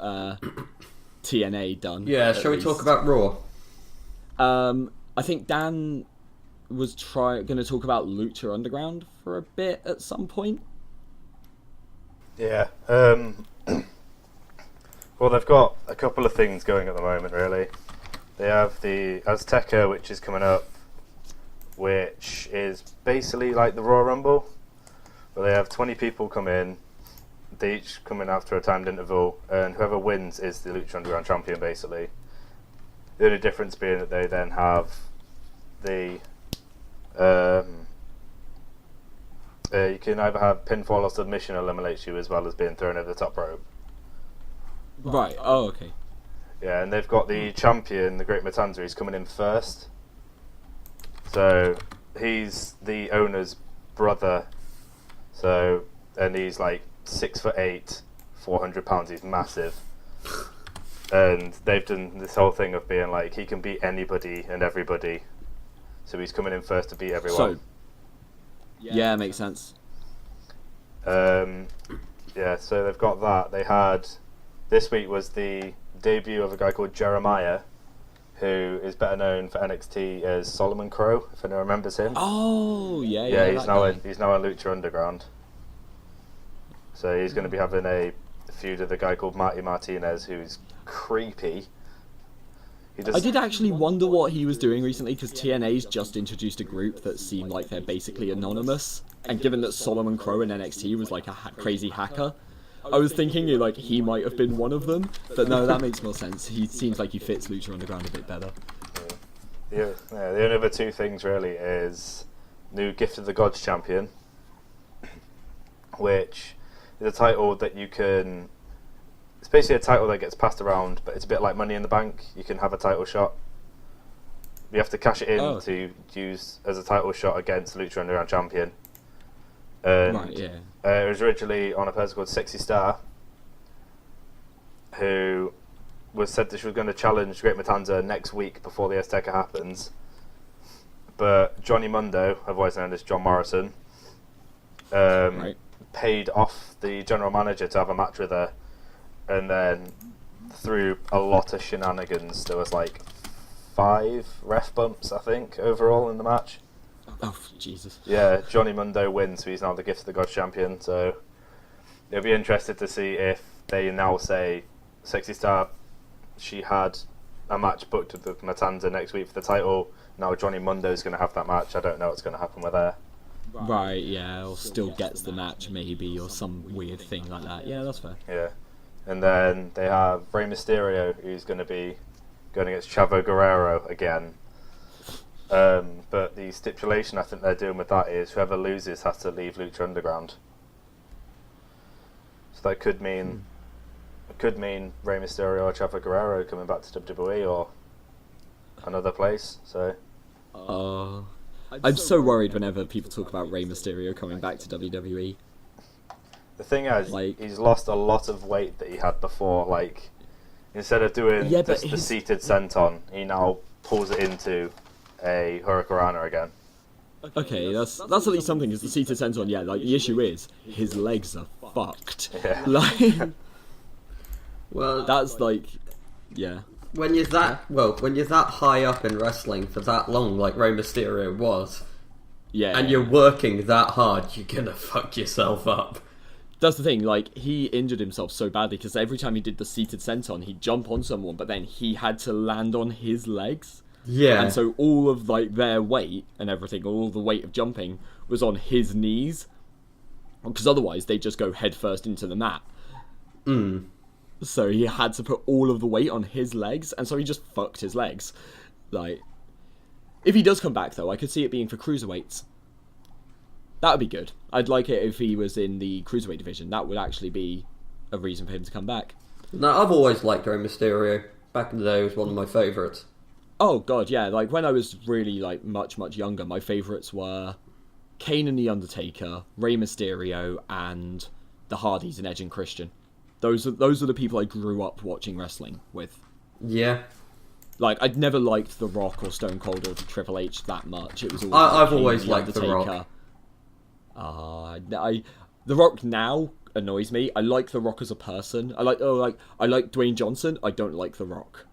TNA done. Yeah, shall we talk about Raw? I think Dan was going to talk about Lucha Underground for a bit at some point. Yeah. Well, they've got a couple of things going at the moment, really. They have the Azteca, which is coming up, which is basically like the Royal Rumble, but they have 20 people come in. They each come in after a timed interval, and whoever wins is the Lucha Underground champion, basically. The only difference being that they then have the you can either have pinfall or submission eliminates you, as well as being thrown over the top rope. Right. Oh, okay. Yeah, and they've got the champion, the Great Matanza, he's coming in first. So he's the owner's brother. So, and he's like 6'8", 400 pounds. He's massive. And they've done this whole thing of being like, he can beat anybody and everybody. So he's coming in first to beat everyone. So, yeah, makes sense. Yeah, so they've got that. They had, this week was the debut of a guy called Jeremiah, who is better known for NXT as Solomon Crow, if anyone remembers him. Oh, yeah. Yeah, he's now in Lucha Underground. So he's going to be having a feud with a guy called Marty Martinez, who's creepy. I did actually wonder what he was doing recently, because TNA's just introduced a group that seem like they're basically anonymous, and given that Solomon Crow in NXT was like a crazy hacker, I was thinking like he might have been one of them, but no, that makes more sense. He seems like he fits Lucha Underground a bit better. Yeah, the only other two things really is new Gift of the Gods champion, which is a title that you can... It's basically a title that gets passed around, but it's a bit like Money in the Bank. You can have a title shot. You have to cash it in to use as a title shot against Lucha Underground champion. And, right, yeah. It was originally on a person called Sexy Star, who was said that she was going to challenge Great Matanza next week before the Azteca happens. But Johnny Mundo, otherwise known as John Morrison, paid off the general manager to have a match with her. And then through a lot of shenanigans, there was like 5 ref bumps, I think, overall in the match. Oh, Jesus. Yeah, Johnny Mundo wins, so he's now the Gift of the Gods champion. So it'll be interested to see if they now say, Sexy Star, she had a match booked with the Matanza next week for the title. Now Johnny Mundo's going to have that match. I don't know what's going to happen with her. Right, yeah, or still gets the match maybe, or some weird thing like that. Yeah, that's fair. Yeah. And then they have Rey Mysterio, who's going to be going against Chavo Guerrero again. But the stipulation I think they're doing with that is whoever loses has to leave Lucha Underground. So that could mean Rey Mysterio or Chavo Guerrero coming back to WWE or another place. So I'm so worried whenever people talk about Rey Mysterio coming back to WWE. The thing is, he's lost a lot of weight that he had before. Like, instead of doing just the seated senton, he now pulls it into a Hurricanrana again. Okay, that's at least something, because the seated senton, yeah, like, the issue is, his legs are fucked. Yeah. Like, well, that's like, yeah. when you're that high up in wrestling for that long, like Rey Mysterio was, and you're working that hard, you're gonna fuck yourself up. That's the thing, like, he injured himself so badly because every time he did the seated senton, he'd jump on someone, but then he had to land on his legs. Yeah. And so all of, like, their weight and everything, all the weight of jumping, was on his knees. Because otherwise, they just go headfirst into the mat. So he had to put all of the weight on his legs, and so he just fucked his legs. Like, if he does come back, though, I could see it being for cruiserweights. That would be good. I'd like it if he was in the cruiserweight division. That would actually be a reason for him to come back. No, I've always liked Rey Mysterio. Back in the day, he was one of my favourites. Oh, God, yeah. Like, when I was really, like, much, much younger, my favourites were Kane and The Undertaker, Rey Mysterio, and the Hardys and Edge and Christian. Those are the people I grew up watching wrestling with. Yeah. Like, I'd never liked The Rock or Stone Cold or Triple H that much. It was always I've always liked The Rock. The Rock now annoys me. I like The Rock as a person. I like Dwayne Johnson. I don't like The Rock.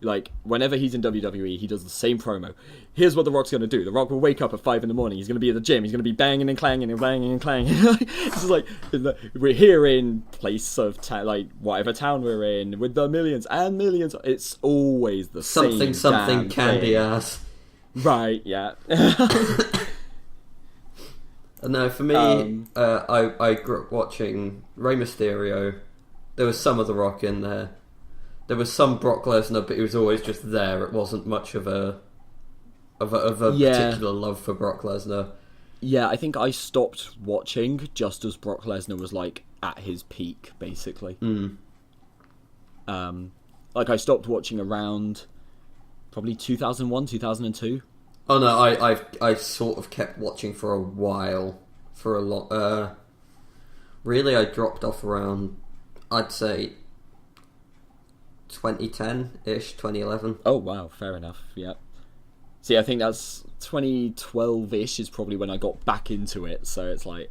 Like, whenever he's in WWE, he does the same promo. Here's what The Rock's going to do. The Rock will wake up at 5 a.m. He's going to be at the gym. He's going to be banging and clanging and banging and clanging. It's just like, we're here in place of, like, whatever town we're in, with the millions and millions. It's always the same something candy ass. Right, yeah. No, for me, I grew up watching Rey Mysterio. There was some of The Rock in there. There was some Brock Lesnar, but he was always just there. It wasn't much of a particular love for Brock Lesnar. Yeah, I think I stopped watching just as Brock Lesnar was, like, at his peak, basically. Like, I stopped watching around probably 2001, 2002. Oh no, I sort of kept watching for a while, for a lot. Really, I dropped off around, I'd say, 2010-ish, 2011. Oh wow, fair enough. Yeah. See, I think that's 2012-ish is probably when I got back into it. So it's like,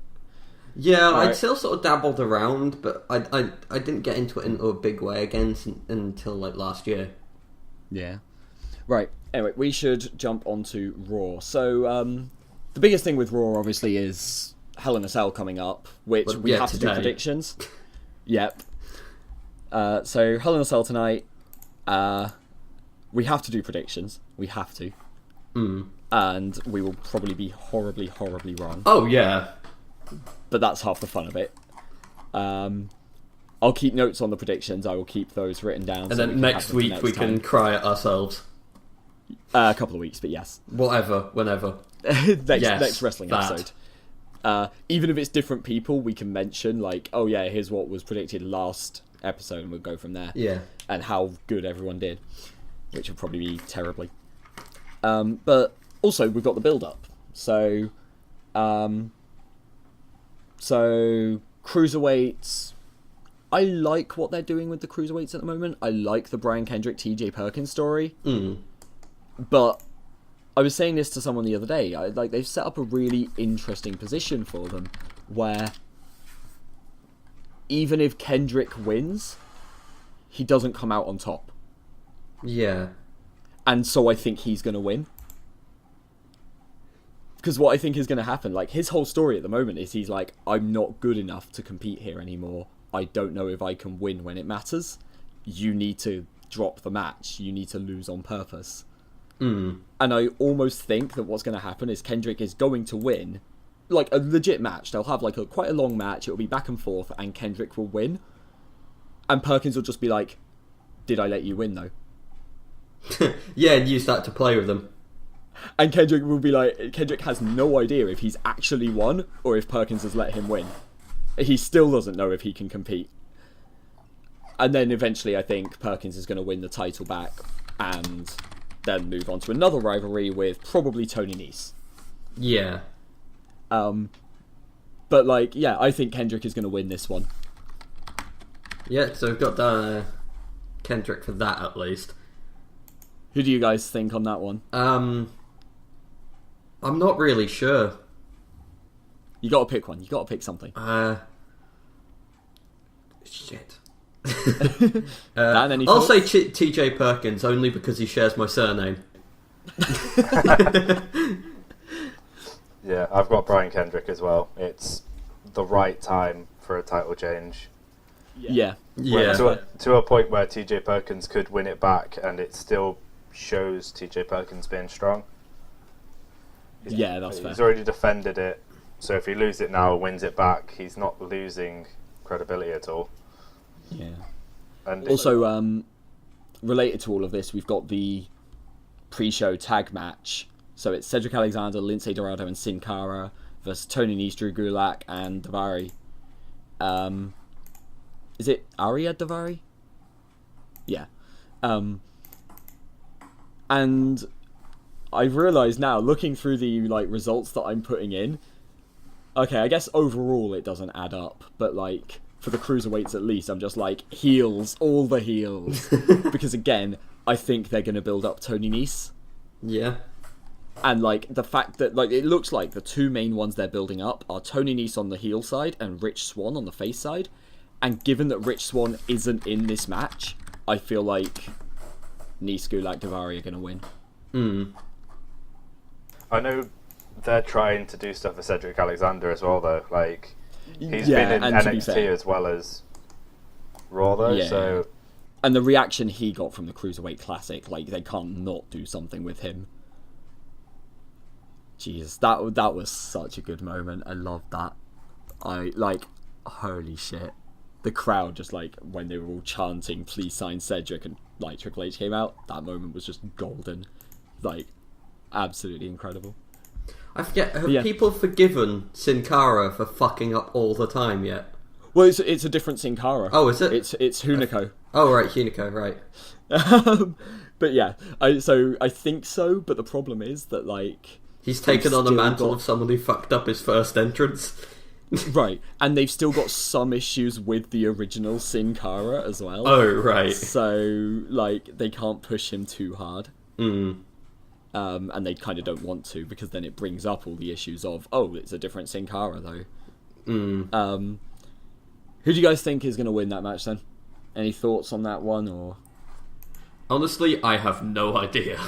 yeah, I'd still sort of dabbled around, but I didn't get into it in a big way again until like last year. Yeah. Right. Anyway, we should jump onto Raw. So the biggest thing with Raw, obviously, is Hell in a Cell coming up, which we have to do predictions. Yep. So Hell in a Cell tonight. We have to do predictions. We have to. And we will probably be horribly, horribly wrong. Oh yeah. But that's half the fun of it. I'll keep notes on the predictions. I will keep those written down. And then next week we can cry at ourselves. A couple of weeks, but yes. Whatever, whenever. next wrestling episode. Even if it's different people, we can mention, like, oh yeah, here's what was predicted last episode, and we'll go from there. Yeah. And how good everyone did, which will probably be terribly. But also, we've got the build-up. So cruiserweights. I like what they're doing with the cruiserweights at the moment. I like the Brian Kendrick, TJ Perkins story. But I was saying this to someone the other day. They've set up a really interesting position for them, where even if Kendrick wins, he doesn't come out on top. Yeah. And so I think he's going to win. Because what I think is going to happen, like, his whole story at the moment is he's like, I'm not good enough to compete here anymore. I don't know if I can win when it matters. You need to drop the match. You need to lose on purpose. And I almost think that what's going to happen is Kendrick is going to win, like, a legit match. They'll have, like, quite a long match. It'll be back and forth, and Kendrick will win. And Perkins will just be like, did I let you win, though? Yeah, and use that to play with them. And Kendrick will be like, Kendrick has no idea if he's actually won or if Perkins has let him win. He still doesn't know if he can compete. And then eventually I think Perkins is going to win the title back and then move on to another rivalry with probably Tony Nese. Yeah. But, like, yeah, I think Kendrick is going to win this one. Yeah, so we've got Kendrick for that at least. Who do you guys think on that one? I'm not really sure. You got to pick one. You got to pick something. Shit. Dan, any I'll thoughts? say TJ Perkins only because he shares my surname. Yeah, I've got Brian Kendrick as well. It's the right time for a title change. Yeah. Yeah. To a point where TJ Perkins could win it back, and it still shows TJ Perkins being strong. Yeah, that's fair. He's already defended it, so if he loses it now and wins it back, he's not losing credibility at all. Yeah. And Also, related to all of this, we've got the pre-show tag match. So it's Cedric Alexander, Lince Dorado, and Sin Cara versus Tony Nese, Drew Gulak, and Daivari. Is it Arya Daivari? Yeah. And I've realised now, looking through the results that I'm putting in, okay, I guess overall it doesn't add up, but for the cruiserweights at least, I'm just heels, all the heels. Because again, I think they're going to build up Tony Nese. Yeah. And the fact that it looks like the two main ones they're building up are Tony Nese on the heel side and Rich Swann on the face side. And given that Rich Swann isn't in this match, I feel like Nese, Gulak, Daivari are going to win. I know they're trying to do stuff for Cedric Alexander as well, though. He's been in NXT as well as Raw, though. Yeah. So, and the reaction he got from the Cruiserweight Classic, they can't not do something with him. Jeez, that was such a good moment. I loved that. Holy shit. The crowd just when they were all chanting, "Please sign Cedric," and Triple H came out, that moment was just golden. Absolutely incredible. I forget, have people forgiven Sin Cara for fucking up all the time yet? Well, it's a different Sin Cara. Oh, is it? It's Hunico. Oh, right, Hunico, right. But yeah, I think so, but the problem is that he's taken on the mantle got... of someone who fucked up his first entrance. Right, and they've still got some issues with the original Sin Cara as well. Oh, right. So, they can't push him too hard. Mm. And they kind of don't want to, because then it brings up all the issues of, oh, it's a different Sin Cara, though. Mm. Who do you guys think is going to win that match, then? Any thoughts on that one, or...? Honestly, I have no idea.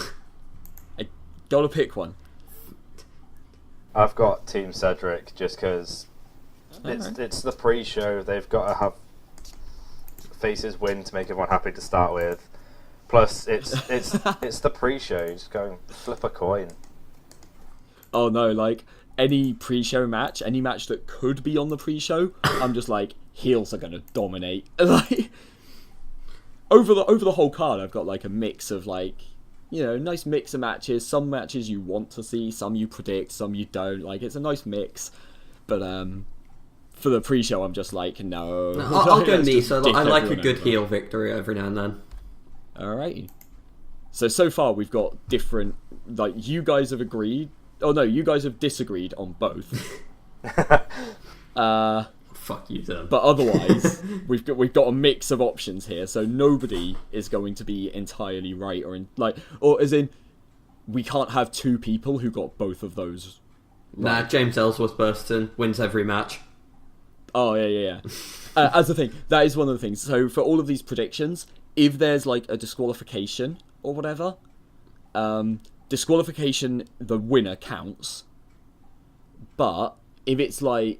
I gotta pick one. I've got Team Cedric just because it's the pre-show. They've got to have faces win to make everyone happy to start with. Plus, it's the pre-show. Just go flip a coin. Oh no! Any pre-show match, any match that could be on the pre-show, I'm just heels are gonna dominate. Over the whole card, I've got a mix of nice mix of matches. Some matches you want to see, some you predict, some you don't. It's a nice mix. But for the pre-show, I'm just no. I'll go Nese. I like a good heel victory every now and then. Alright. So far we've got different. You guys have agreed. Oh no, you guys have disagreed on both. Fuck you, then. But otherwise, we've got a mix of options here, so nobody is going to be entirely right, or as in, we can't have two people who got both of those. Right. Nah, James Ellsworth Burston wins every match. Oh yeah. As the thing, that is one of the things. So for all of these predictions, if there's a disqualification or whatever, disqualification, the winner counts. But if it's a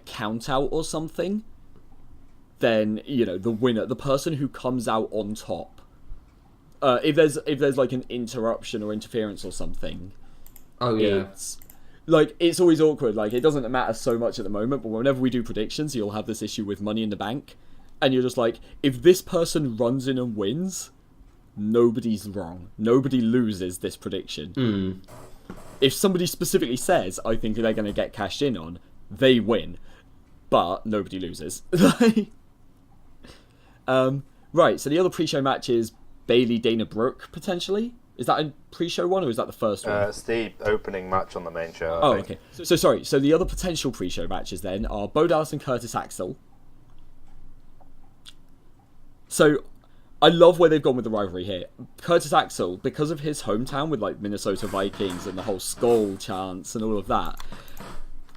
count out or something, then the winner, the person who comes out on top, if there's an interruption or interference or something, oh yeah, it's always awkward. It doesn't matter so much at the moment, but whenever we do predictions, you'll have this issue with Money in the Bank, and you're just if this person runs in and wins, nobody's wrong, nobody loses this prediction. If somebody specifically says, I think they're going to get cashed in on, they win, but nobody loses. Right, so the other pre-show match is Bayley Dana Brooke, potentially. Is that a pre-show one, or is that the first one? It's the opening match on the main show, I think. Okay. So sorry, so the other potential pre-show matches then are Bo Dallas and Curtis Axel. So, I love where they've gone with the rivalry here. Curtis Axel, because of his hometown with Minnesota Vikings and the whole skull chants and all of that,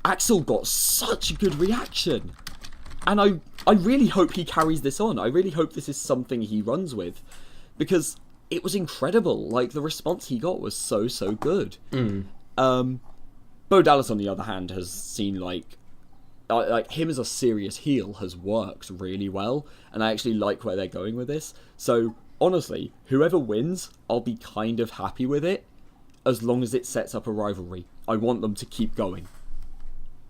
Axel got such a good reaction. And I really hope he carries this on. I really hope this is something he runs with, because it was incredible. Like, the response he got was so good. Bo Dallas, on the other hand, has seen like him as a serious heel has worked really well, and I actually like where they're going with this. So honestly, whoever wins, I'll be kind of happy with it, as long as it sets up a rivalry. I want them to keep going.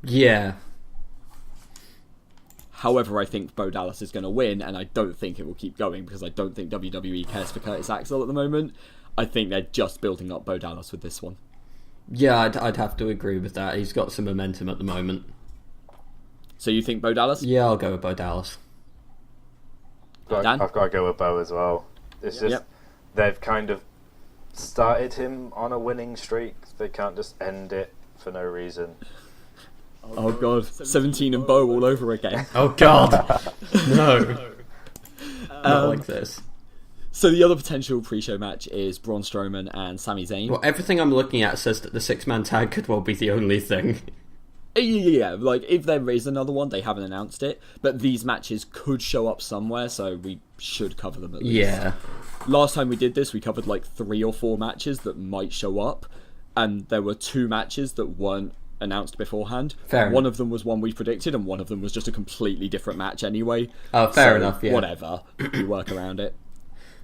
Yeah. However, I think Bo Dallas is going to win, and I don't think it will keep going, because I don't think WWE cares for Curtis Axel at the moment. I think they're just building up Bo Dallas with this one. Yeah, I'd have to agree with that. He's got some momentum at the moment. So you think Bo Dallas? Yeah, I'll go with Bo Dallas. Dan? I've got to go with Bo as well. It's just they've kind of started him on a winning streak. They can't just end it for no reason. Oh god, 17 and Bo all over again. Oh god, no. Not like this. So the other potential pre-show match is Braun Strowman and Sami Zayn. Well, everything I'm looking at says that the 6-man tag could well be the only thing. Yeah, like, if there is another one, they haven't announced it, but these matches could show up somewhere, so we should cover them at least. Yeah. Last time we did this, we covered like 3 or 4 matches that might show up, and there were 2 matches that weren't announced beforehand. Fair one enough. of them was one we predicted, and one of them was just a completely different match anyway. Oh, fair enough, yeah. Whatever, we work around it.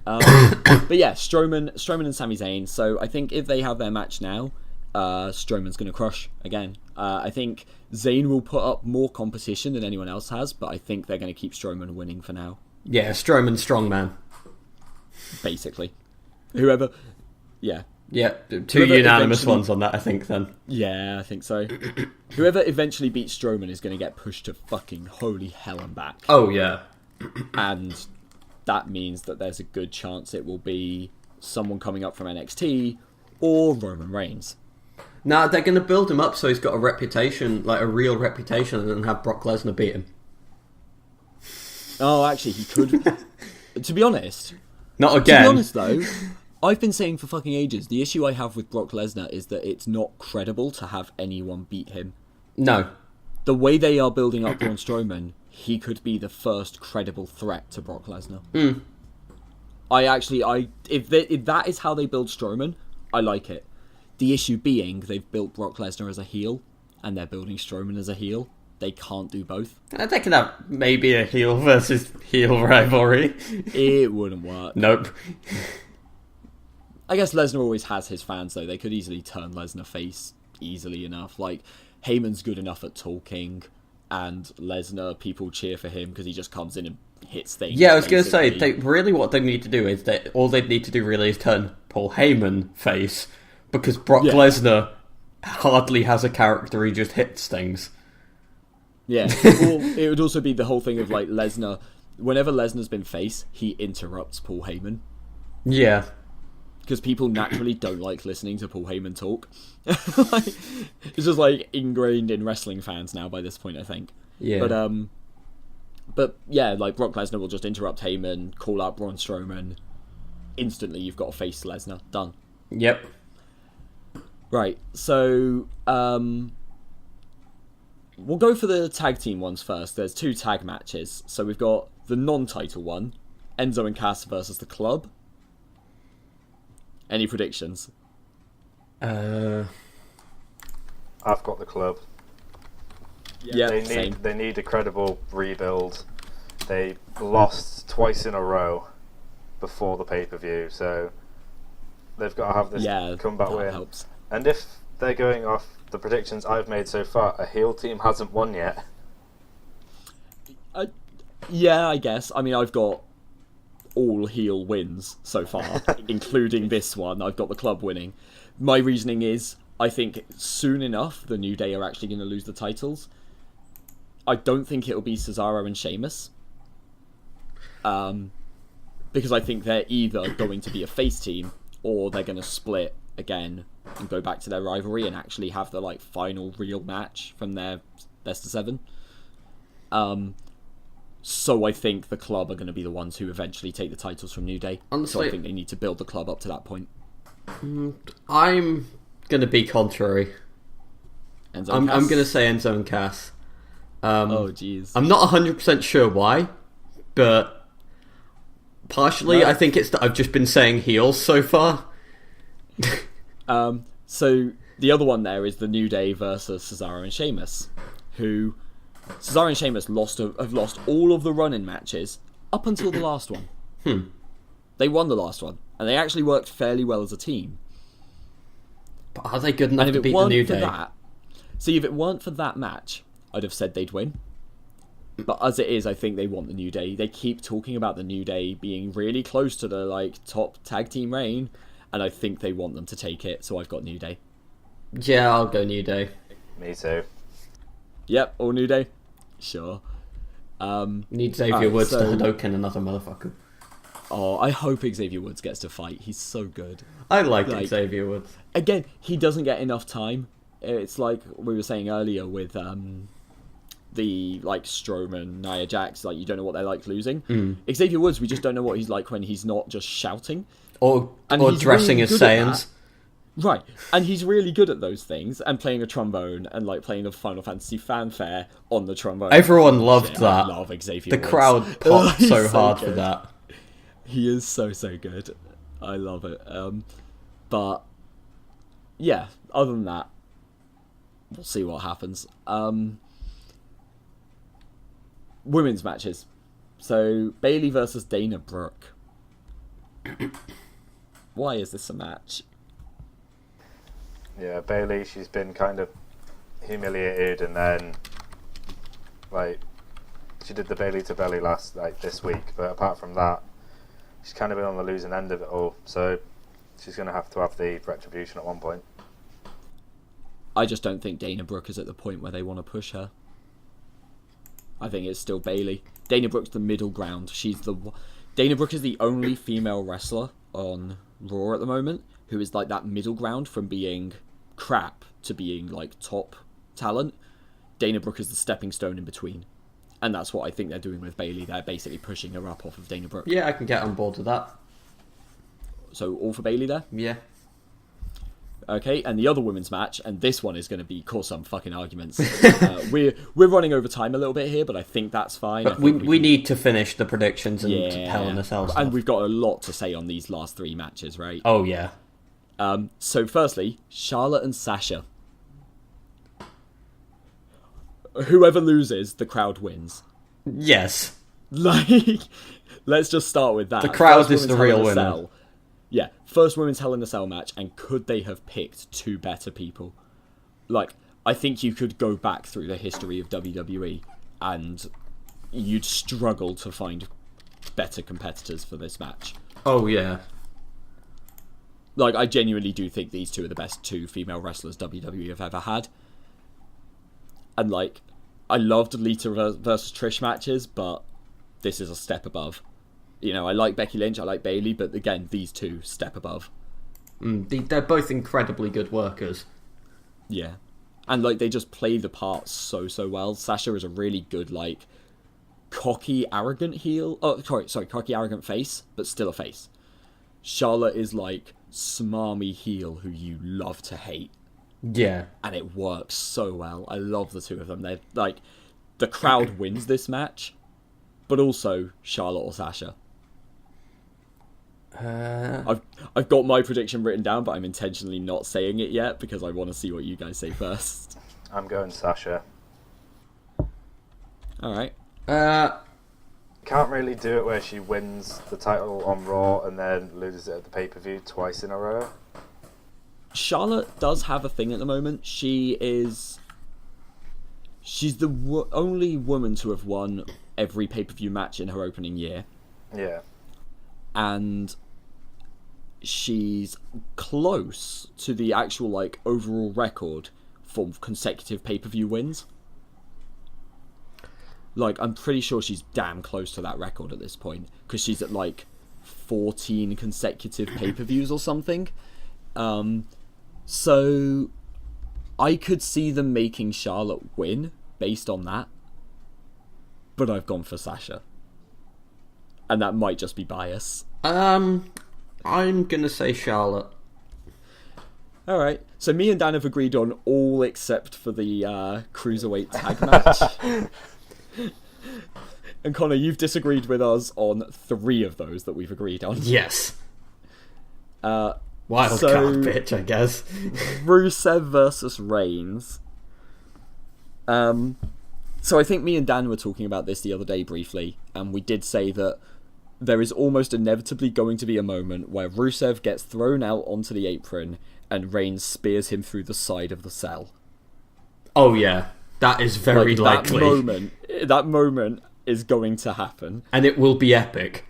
But yeah, Strowman and Sami Zayn. So I think if they have their match now, Strowman's going to crush again. I think Zayn will put up more competition than anyone else has, but I think they're going to keep Strowman winning for now. Yeah, Strowman strongman. Basically. Whoever... Yeah. Yeah, 2 Whoever unanimous eventually- ones on that, I think, then. Yeah, I think so. Whoever eventually beats Strowman is going to get pushed to fucking holy hell and back. Oh, yeah. And that means that there's a good chance it will be someone coming up from NXT or Roman Reigns. Nah, they're going to build him up so he's got a reputation, like a real reputation, and then have Brock Lesnar beat him. Oh, actually, he could. To be honest... Not again. To be honest, though, I've been saying for fucking ages, the issue I have with Brock Lesnar is that it's not credible to have anyone beat him. No. The way they are building up Braun Strowman, he could be the first credible threat to Brock Lesnar. If that is how they build Strowman, I like it. The issue being, they've built Brock Lesnar as a heel, and they're building Strowman as a heel. They can't do both. They could have maybe a heel versus heel rivalry. It wouldn't work. Nope. I guess Lesnar always has his fans, though. They could easily turn Lesnar face easily enough. Like, Heyman's good enough at talking, and Lesnar, people cheer for him because he just comes in and hits things. Yeah, I was going to say, basically. what they need to do is, all they need to do really is turn Paul Heyman face, because Brock Lesnar hardly has a character, he just hits things. Yeah, it would also be the whole thing of, like, Lesnar... Whenever Lesnar's been face, he interrupts Paul Heyman. Yeah. Because people naturally don't like listening to Paul Heyman talk. It's just, like, ingrained in wrestling fans now by this point, I think. Yeah. But yeah, like, Brock Lesnar will just interrupt Heyman, call out Braun Strowman. Instantly, you've got to face Lesnar. Done. Yep. Right, so... we'll go for the tag team ones first. There's 2 tag matches. So we've got the non-title one, Enzo and Cass versus the Club. Any predictions? I've got the Club. Yeah, They need a credible rebuild. They lost twice in a row before the pay-per-view, so they've got to have this comeback win. Helps. And if they're going off the predictions I've made so far, a heel team hasn't won yet. Yeah, I guess. I mean, I've got all heel wins so far, including this one. I've got the Club winning. My reasoning is, I think soon enough, the New Day are actually going to lose the titles. I don't think it'll be Cesaro and Sheamus. Because I think they're either going to be a face team, or they're going to split again and go back to their rivalry and actually have the, like, final real match from their best of 7. So I think the Club are going to be the ones who eventually take the titles from New Day. Honestly, so I think they need to build the Club up to that point. I'm going to be contrary. I'm going to say Enzo and Cass. Oh, jeez. I'm not 100% sure why, but partially I think it's that I've just been saying heels so far. So the other one there is the New Day versus Cesaro and Sheamus, who Cesaro and Sheamus have lost all of the run-in matches up until the last one. They won the last one, and they actually worked fairly well as a team. But are they good enough to beat the New Day? If it weren't for that match, I'd have said they'd win. But as it is, I think they want the New Day. They keep talking about the New Day being really close to the top tag team reign, and I think they want them to take it. So I've got New Day. Yeah, I'll go New Day. Me too. Yep, all New Day. Sure. Need Xavier Woods to Hadoken another motherfucker. Oh, I hope Xavier Woods gets to fight. He's so good. I like Xavier Woods. Again, he doesn't get enough time. It's like we were saying earlier with the Strowman, Nia Jax. You don't know what they're like losing. Xavier Woods, we just don't know what he's like when he's not just shouting or dressing really as Saiyans. Right, and he's really good at those things, and playing a trombone and playing a Final Fantasy fanfare on the trombone. Everyone loved that. I love Xavier The Woods. crowd popped so hard for that. He is so good. I love it. But yeah, other than that, we'll see what happens. Women's matches. So Bayley versus Dana Brooke. Why is this a match? Yeah, Bayley, she's been kind of humiliated, and then she did the Bayley to belly this week, but apart from that, she's kind of been on the losing end of it all, so she's going to have the retribution at one point. I just don't think Dana Brooke is at the point where they want to push her. I think it's still Bayley. Dana Brooke's the middle ground. Dana Brooke is the only female wrestler on Raw at the moment who is that middle ground from being crap to being top talent. Dana Brooke is the stepping stone in between. And that's what I think they're doing with Bayley. They're basically pushing her up off of Dana Brooke. Yeah, I can get on board with that. So all for Bayley there? Yeah. Okay, and the other women's match, and this one is going to cause some fucking arguments. We're running over time a little bit here, but I think that's fine. But we need to finish the predictions and Hell in a Cell stuff. And we've got a lot to say on these last three matches, right? Oh, yeah. So firstly, Charlotte and Sasha. Whoever loses, the crowd wins. Yes. Let's just start with that. The crowd is the real winner. Cell. Yeah, first women's Hell in a Cell match, and could they have picked two better people? I think you could go back through the history of WWE, and you'd struggle to find better competitors for this match. Oh, yeah. I genuinely do think these two are the best two female wrestlers WWE have ever had. And, I loved Lita versus Trish matches, but this is a step above. I like Becky Lynch, I like Bayley, but again, these two step above. They're both incredibly good workers. Yeah. And, they just play the parts so well. Sasha is a really good, cocky, arrogant heel. Oh, sorry, cocky, arrogant face, but still a face. Charlotte is, smarmy heel who you love to hate. Yeah. And it works so well. I love the two of them. They're, the crowd wins this match, but also Charlotte or Sasha. I've got my prediction written down, but I'm intentionally not saying it yet because I want to see what you guys say first. I'm going Sasha. Alright. Can't really do it where she wins the title on Raw and then loses it at the pay-per-view twice in a row. Charlotte does have a thing at the moment. She's the only woman to have won every pay-per-view match in her opening year. Yeah. And she's close to the actual overall record for consecutive pay-per-view wins. I'm pretty sure she's damn close to that record at this point, because she's at 14 consecutive pay-per-views or something. So I could see them making Charlotte win based on that, but I've gone for Sasha. And that might just be bias. I'm gonna say Charlotte. Alright, so me and Dan have agreed on all except for the Cruiserweight tag match. And Connor, you've disagreed with us on 3 of those that we've agreed on. Yes. Wild So- card bitch, I guess. Rusev versus Reigns. So I think me and Dan were talking about this the other day briefly, and we did say that there is almost inevitably going to be a moment where Rusev gets thrown out onto the apron and Reigns spears him through the side of the cell. Oh yeah, that is very likely. That moment is going to happen. And it will be epic.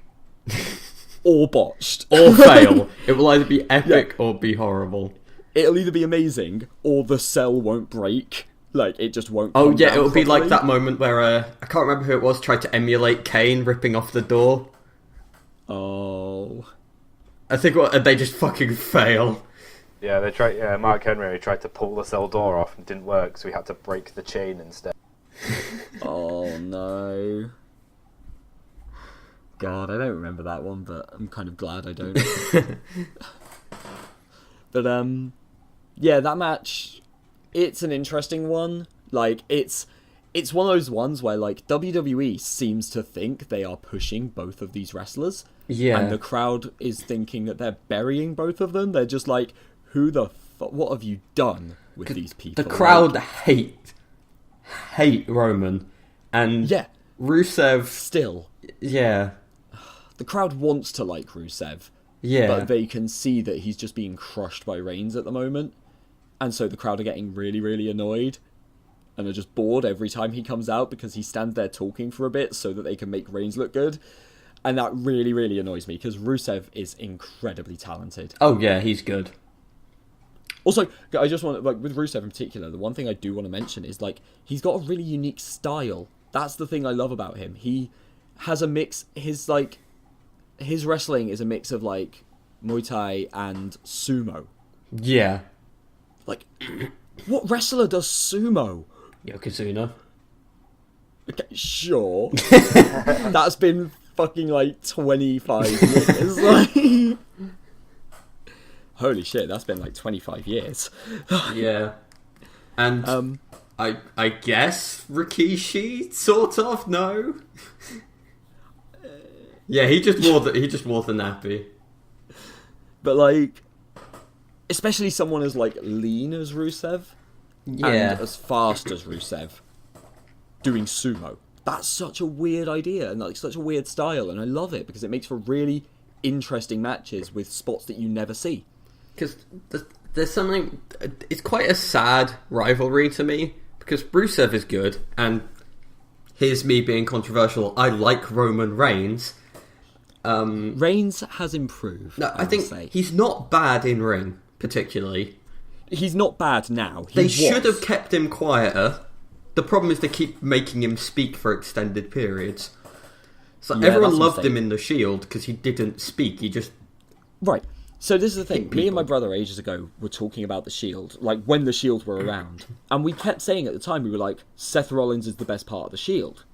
Or botched. Or fail. It will either be epic or be horrible. It'll either be amazing, or the cell won't break. Like, it just won't Oh come yeah, down it'll be like properly. that moment where, I can't remember who it was, tried to emulate Kane ripping off the door. Oh. I think they just fucking fail. Yeah, they tried. Yeah, Mark Henry tried to pull the cell door off and it didn't work, so we had to break the chain instead. Oh no. God, I don't remember that one, but I'm kind of glad I don't. But yeah, that match, it's an interesting one. Like, it's one of those ones where, like, WWE seems to think they are pushing both of these wrestlers. Yeah. And the crowd is thinking that they're burying both of them. They're just like, who the fuck, what have you done with these people? The crowd Like, hate Roman. And yeah, Rusev, still. yeah. The crowd wants to like Rusev. Yeah. But they can see that he's just being crushed by Reigns at the moment. And so the crowd are getting really, really annoyed. And are just bored every time he comes out because he stands there talking for a bit so that they can make Reigns look good. And that really, really annoys me because Rusev is incredibly talented. Oh yeah, he's good. Also, I just want, like, with Rusev in particular, the one thing I do want to mention is, like, he's got a really unique style. That's the thing I love about him. He has a mix, his wrestling is a mix of, like, Muay Thai and sumo. Yeah. Like, what wrestler does sumo? Yokozuna. Okay, sure. That's been fucking, like, 25 years. Like, holy shit, that's been, like, 25 years. Yeah. And I guess Rikishi, sort of, no? Yeah, he just wore the nappy. But, like, especially someone as, like, lean as Rusev Yeah. and as fast as Rusev doing sumo. That's such a weird idea and, like, such a weird style, and I love it because it makes for really interesting matches with spots that you never see. Because there's something... It's quite a sad rivalry to me, because Rusev is good, and here's me being controversial, I like Roman Reigns. Reigns has improved, No, I think say. he's not bad in ring, particularly. He's not bad now. They should have kept him quieter. The problem is they keep making him speak for extended periods. So Yeah, everyone that's loved insane. him in the Shield because he didn't speak. He just... Right. So this is the thing. Hit Me and my people. brother ages ago were talking about the Shield, like when the Shield were around, and we kept saying at the time, we were like, Seth Rollins is the best part of the Shield.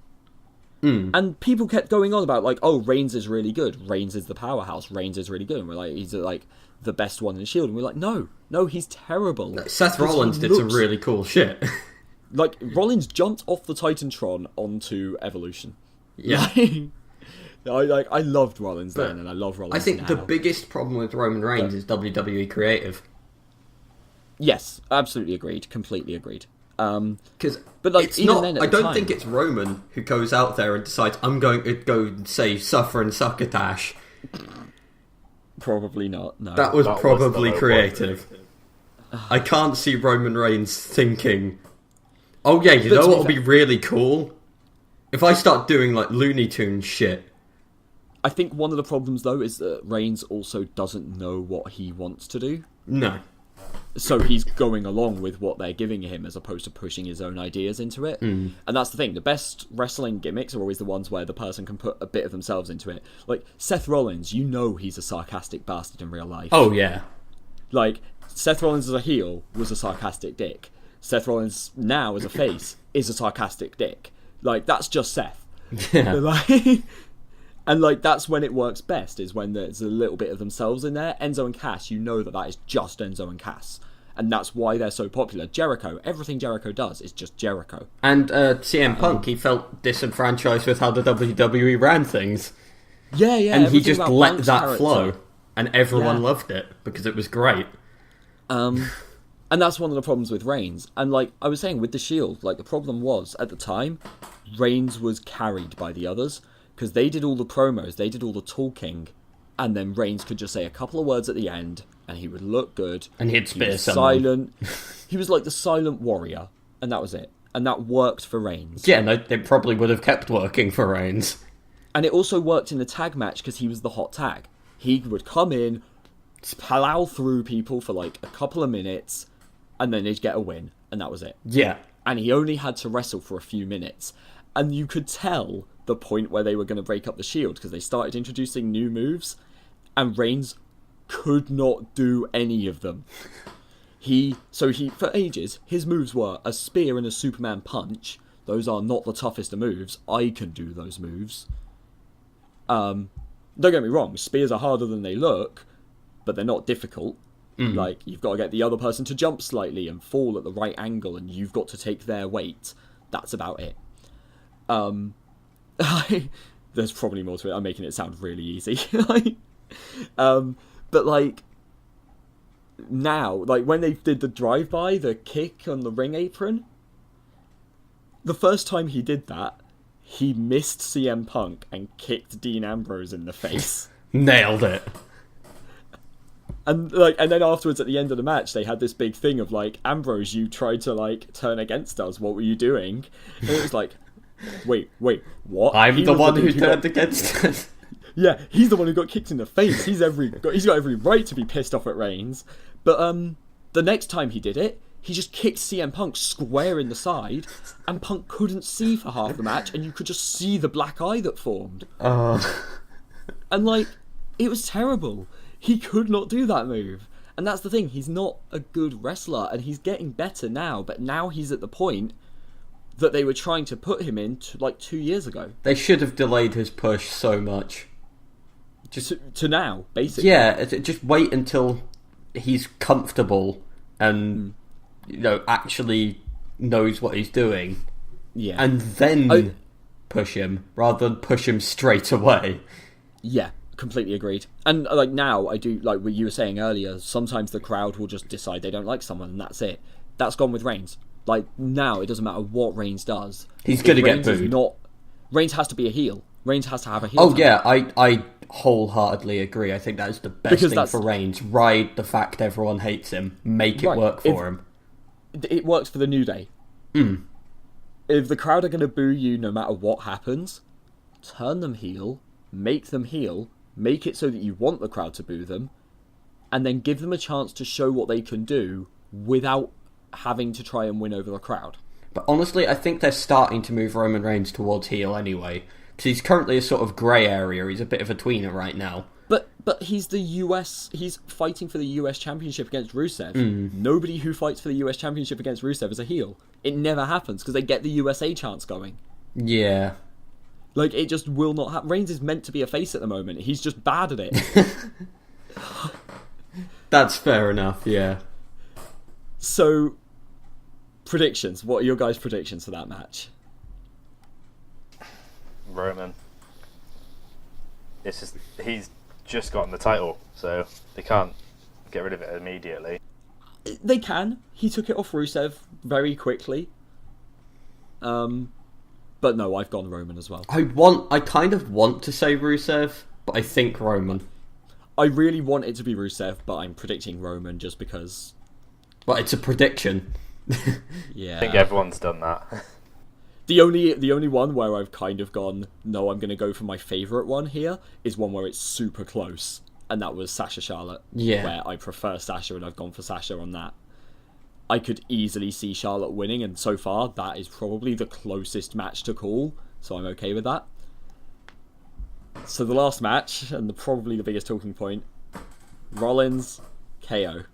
And people kept going on about, like, oh, Reigns is really good. Reigns is the powerhouse. Reigns is really good. And we're like, he's like the best one in the Shield. And we're like, no, he's terrible. Seth Because Rollins he did some looks- really cool shit. Like, Rollins jumped off the Titantron onto Evolution. Yeah. I loved Rollins But then, and I love Rollins I think now. the biggest problem with Roman Reigns is WWE creative. Yes, absolutely agreed. Completely agreed. Because But, like, it's even not. then at I the don't time- think it's Roman who goes out there and decides I'm going to go and say suffer and succotash. Probably not, no. That was That was probably the low creative. I can't see Roman Reigns thinking, "Oh yeah, you But know to be what would fair- be really cool if I start doing like Looney Tunes shit." I think one of the problems, though, is that Reigns also doesn't know what he wants to do. No. So he's going along with what they're giving him as opposed to pushing his own ideas into it. And that's the thing. The best wrestling gimmicks are always the ones where the person can put a bit of themselves into it. Like, Seth Rollins, you know he's a sarcastic bastard in real life. Oh yeah. Like, Seth Rollins as a heel was a sarcastic dick. Seth Rollins now as a face is a sarcastic dick. Like, that's just Seth. Yeah. Like, and, like, that's when it works best, is when there's a little bit of themselves in there. Enzo and Cass, you know that is just Enzo and Cass. And that's why they're so popular. Jericho, everything Jericho does is just Jericho. And CM Punk, he felt disenfranchised with how the WWE ran things. Yeah, And he just let Punk's that character flow. And everyone loved it, because it was great. And that's one of the problems with Reigns. And like I was saying, with the Shield, like the problem was, at the time, Reigns was carried by the others, because they did all the promos, they did all the talking, and then Reigns could just say a couple of words at the end, and he would look good. And he'd spear someone. Silent. He was like the silent warrior, and that was it. And that worked for Reigns. Yeah, no, it probably would have kept working for Reigns. And it also worked in the tag match, because he was the hot tag. He would come in, plow through people for like a couple of minutes, and then they'd get a win, and that was it. Yeah. And he only had to wrestle for a few minutes. And you could tell the point where they were going to break up the Shield, because they started introducing new moves, and Reigns could not do any of them. For ages, his moves were a spear and a Superman punch. Those are not the toughest of moves. I can do those moves. Don't get me wrong, spears are harder than they look, but they're not difficult. Like, you've got to get the other person to jump slightly and fall at the right angle, and you've got to take their weight. That's about it. There's probably more to it. I'm making it sound really easy. But, like, now, like, when they did the drive-by, the kick on the ring apron, the first time he did that, he missed CM Punk and kicked Dean Ambrose in the face. Nailed it. And then afterwards, at the end of the match, they had this big thing of like, Ambrose, you tried to like turn against us. What were you doing? And it was like, wait, what? I'm the one who turned against us. Yeah, he's the one who got kicked in the face. He's got every right to be pissed off at Reigns. But the next time he did it, he just kicked CM Punk square in the side, and Punk couldn't see for half the match, and you could just see the black eye that formed. And like, it was terrible. He could not do that move. And that's the thing, he's not a good wrestler, and he's getting better now, but now he's at the point that they were trying to put him in like 2 years ago. They should have delayed his push so much. Just to now, basically. Yeah, just wait until he's comfortable and actually knows what he's doing. Yeah. And then push him, rather than push him straight away. Yeah. Completely agreed. And like now, I do like what you were saying earlier. Sometimes the crowd will just decide they don't like someone, and that's it. That's gone with Reigns. Like now, it doesn't matter what Reigns does. He's going to get booed. Reigns has to be a heel. Reigns has to have a heel. Oh yeah, I wholeheartedly agree. I think that is the best thing for Reigns. Ride the fact everyone hates him. Make it work for him. It works for the New Day. If the crowd are going to boo you no matter what happens, turn them heel, make them heel. Make it so that you want the crowd to boo them, and then give them a chance to show what they can do without having to try and win over the crowd. But honestly, I think they're starting to move Roman Reigns towards heel anyway, because he's currently a sort of grey area. He's a bit of a tweener right now. But he's he's fighting for the US Championship against Rusev. Nobody who fights for the US Championship against Rusev is a heel. It never happens, because they get the USA chance going. Yeah. Like, it just will not happen. Reigns is meant to be a face at the moment. He's just bad at it. That's fair enough, yeah. So, predictions. What are your guys' predictions for that match? Roman. He's just gotten the title, so they can't get rid of it immediately. They can. He took it off Rusev very quickly. But no, I've gone Roman as well. I kind of want to say Rusev, but I think Roman. I really want it to be Rusev, but I'm predicting Roman just because... Well, it's a prediction. Yeah. I think everyone's done that. The only one where I've kind of gone, no, I'm going to go for my favourite one here, is one where it's super close. And that was Sasha Charlotte. Yeah. Where I prefer Sasha, and I've gone for Sasha on that. I could easily see Charlotte winning, and so far, that is probably the closest match to call, so I'm okay with that. So the last match, and probably the biggest talking point, Rollins, KO.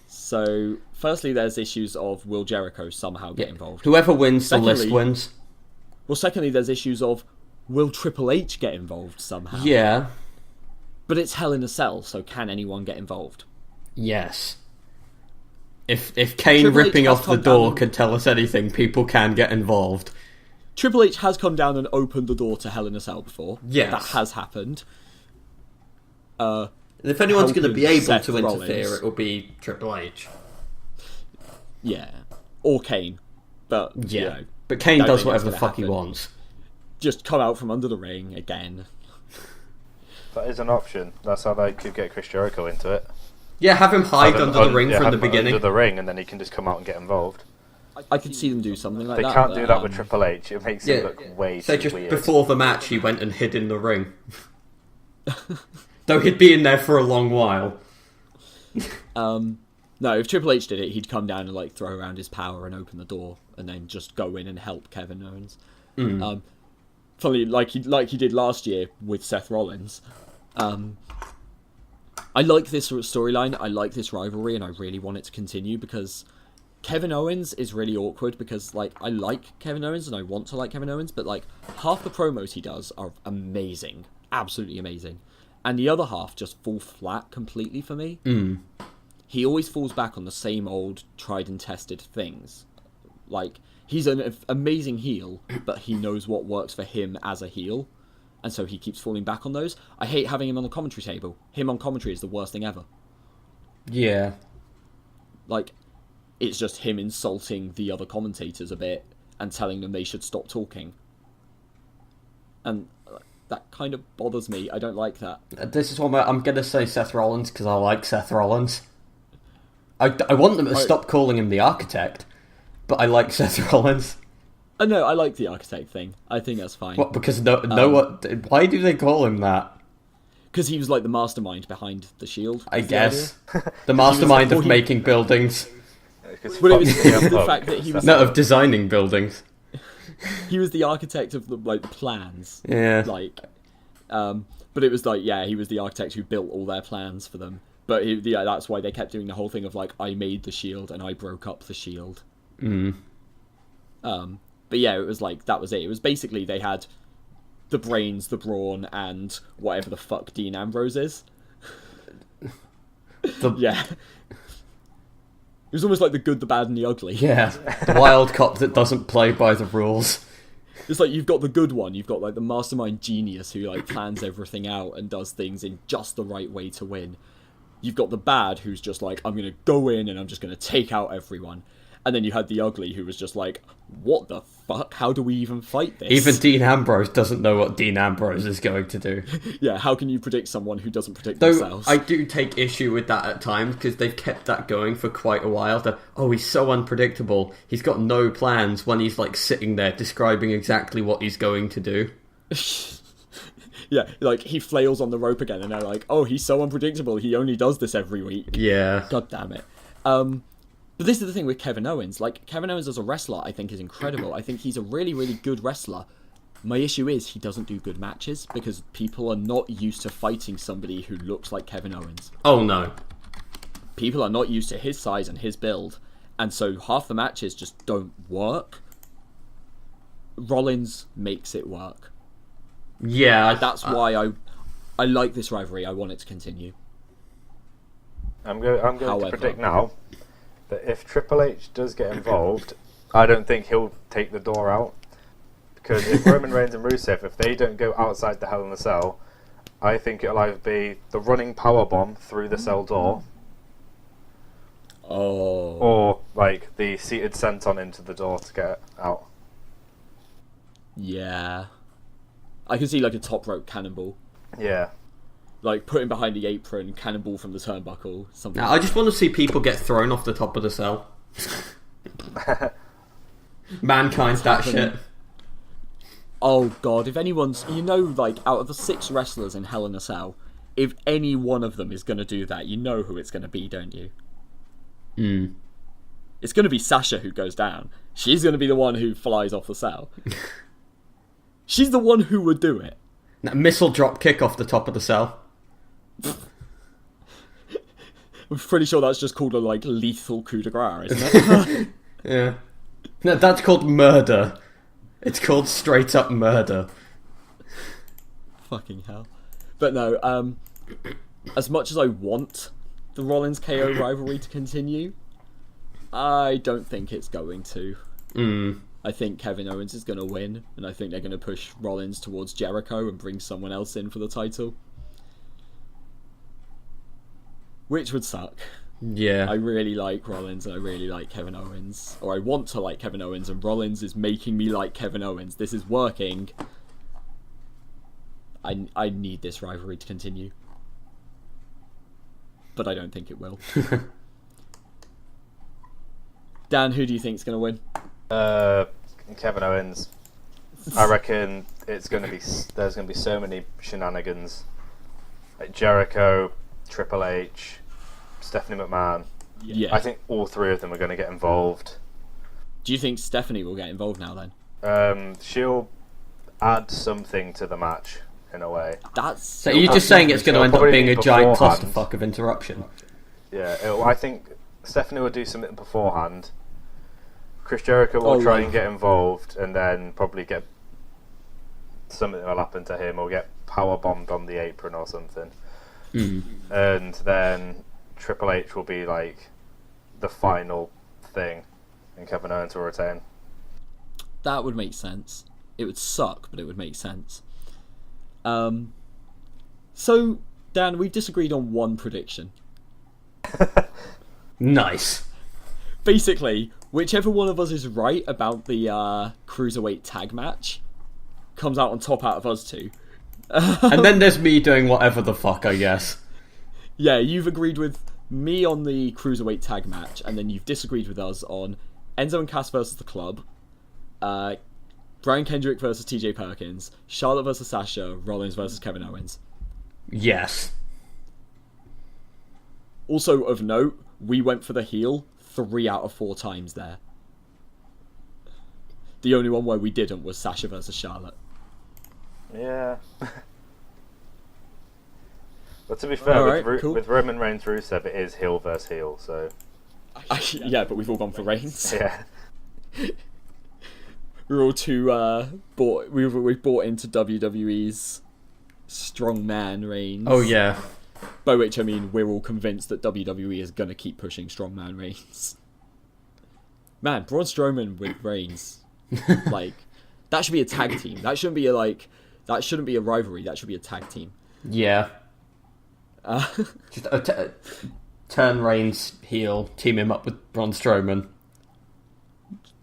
So, firstly, there's issues of will Jericho somehow get involved? Whoever wins the list wins. Well, secondly, there's issues of will Triple H get involved somehow? Yeah. But it's Hell in a Cell, so can anyone get involved? Yes. If Kane Triple H ripping has off the come door down- can tell us anything, people can get involved. Triple H has come down and opened the door to Hell in a Cell before. Yes. That has happened. And if anyone's going to be able Seth to interfere, Rollins. it will be Triple H. Yeah. Or Kane. But, Yeah. you know, But Kane don't does think whatever the that's fuck he gonna wants. just come out from under the ring again. That is an option. That's how they could get Chris Jericho into it. Yeah, have him hide Have him under the ring from have the him beginning. Under the ring, and then he can just come out and get involved. I could see them do something like They that. can't but, do that with Triple H. It makes it look way So too just weird. before the match, he went and hid in the ring. Though he'd be in there for a long while. No, if Triple H did it, he'd come down and like throw around his power and open the door, and then just go in and help Kevin Owens. Funny, like he did last year with Seth Rollins. I like this storyline. I like this rivalry, and I really want it to continue because Kevin Owens is really awkward because like I like Kevin Owens and I want to like Kevin Owens, but like half the promos he does are amazing, absolutely amazing, and the other half just fall flat completely for me. He always falls back on the same old tried and tested things. Like, he's an amazing heel, but he knows what works for him as a heel, and so he keeps falling back on those. I hate having him on the commentary table. Him on commentary is the worst thing ever. Yeah. Like, it's just him insulting the other commentators a bit and telling them they should stop talking. And that kind of bothers me. I don't like that. This is one where I'm going to say Seth Rollins because I like Seth Rollins. I want them to stop calling him the Architect, but I like Seth Rollins. No, I like the Architect thing. I think that's fine. What? Because why do they call him that? Because he was like the mastermind behind the Shield. I is the guess. idea. The mastermind Well, of he- making buildings. Well, it was the fact that he was No, of designing buildings. he was the architect of the like plans. Yeah. Like, but it was like, yeah, he was the architect who built all their plans for them. But that's why they kept doing the whole thing of like, I made the Shield and I broke up the Shield. But yeah, it was like that was it. It was basically they had the brains, the brawn, and whatever the fuck Dean Ambrose is. Yeah. It was almost like the good, the bad, and the ugly. Yeah. The wild cop that doesn't play by the rules. It's like you've got the good one, you've got like the mastermind genius who like plans everything out and does things in just the right way to win. You've got the bad who's just like, I'm gonna go in and I'm just gonna take out everyone. And then you had the ugly who was just like, what the fuck? How do we even fight this? Even Dean Ambrose doesn't know what Dean Ambrose is going to do. Yeah, how can you predict someone who doesn't predict Though themselves? I do take issue with that at times because they've kept that going for quite a while. That he's so unpredictable. He's got no plans when he's like sitting there describing exactly what he's going to do. Yeah, like he flails on the rope again and they're like, oh, he's so unpredictable, he only does this every week. Yeah. God damn it. But this is the thing with Kevin Owens. Like, Kevin Owens as a wrestler, I think, is incredible. I think he's a really, really good wrestler. My issue is he doesn't do good matches because people are not used to fighting somebody who looks like Kevin Owens. Oh no. People are not used to his size and his build, and so half the matches just don't work. Rollins makes it work. Yeah. That's why I like this rivalry. I want it to continue. I'm going However, to predict now that if Triple H does get involved, I don't think he'll take the door out. Because if Roman Reigns and Rusev, if they don't go outside the Hell in a Cell, I think it'll either be the running powerbomb through the cell door, or like the seated senton into the door to get out. Yeah. I can see like a top rope cannonball. Yeah. Like put him behind the apron, cannonball from the turnbuckle, something. I just want to see people get thrown off the top of the cell. Mankind's that shit. Oh god, if anyone's, like out of the 6 wrestlers in Hell in a Cell, if any one of them is going to do that, you know who it's going to be, don't you? It's going to be Sasha who goes down. She's going to be the one who flies off the cell. She's the one who would do it. Missile drop kick off the top of the cell. I'm pretty sure that's just called a like lethal coup de grace, isn't it? Yeah. No, that's called murder. It's called straight up murder. Fucking hell. But no, as much as I want the Rollins KO rivalry to continue, I don't think it's going to. I think Kevin Owens is going to win, and I think they're going to push Rollins towards Jericho and bring someone else in for the title. Which would suck. Yeah. I really like Rollins and I really like Kevin Owens. Or I want to like Kevin Owens, and Rollins is making me like Kevin Owens. This is working. I need this rivalry to continue. But I don't think it will. Dan, who do you think is going to win? Kevin Owens. I reckon there's going to be so many shenanigans. Like Jericho, Triple H, Stephanie McMahon. Yeah. I think all three of them are going to get involved. Do you think Stephanie will get involved now then? She'll add something to the match in a way. So you're just saying it's going to end up being a giant beforehand. clusterfuck of interruption? Yeah, I think Stephanie will do something beforehand. Chris Jericho will try and get involved, and then probably get something will happen to him, or get power bombed on the apron or something. And then Triple H will be like the final thing, and Kevin Owens will retain. That would make sense. It would suck, but it would make sense. So, Dan, we've disagreed on one prediction. Nice. Basically, whichever one of us is right about the Cruiserweight tag match comes out on top out of us two. And then there's me doing whatever the fuck, I guess. Yeah, you've agreed with me on the Cruiserweight tag match, and then you've disagreed with us on Enzo and Cass versus the Club, Brian Kendrick versus TJ Perkins, Charlotte versus Sasha, Rollins versus Kevin Owens. Yes. Also of note, we went for the heel 3 out of 4 times there. The only one where we didn't was Sasha versus Charlotte. Yeah. But to be fair, with Roman Reigns Rusev, it is heel versus heel, so... Yeah, but we've all gone for Reigns. Yeah. We're all too we've bought into WWE's strongman Reigns. Oh yeah. By which I mean we're all convinced that WWE is gonna keep pushing strongman Reigns. Man, Braun Strowman with Reigns, like that should be a tag team. That shouldn't be a rivalry. That should be a tag team. Yeah. Just turn Reigns heel, team him up with Braun Strowman.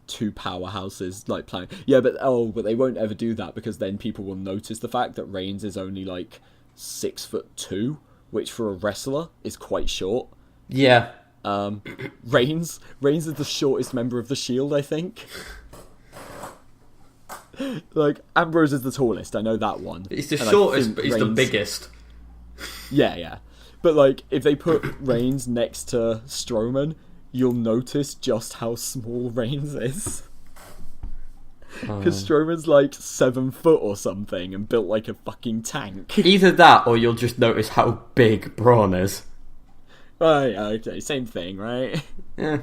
2 powerhouses like playing. Yeah, but they won't ever do that because then people will notice the fact that Reigns is only like 6'2", which for a wrestler is quite short. Yeah. Reigns is the shortest member of the Shield, I think. Like Ambrose is the tallest, I know that one. He's the shortest, but he's the biggest. Yeah. But like if they put Reigns next to Strowman, you'll notice just how small Reigns is. Because Strowman's like 7 foot or something and built like a fucking tank. Either that, or you'll just notice how big Braun is. Oh yeah, okay, same thing, right? Yeah.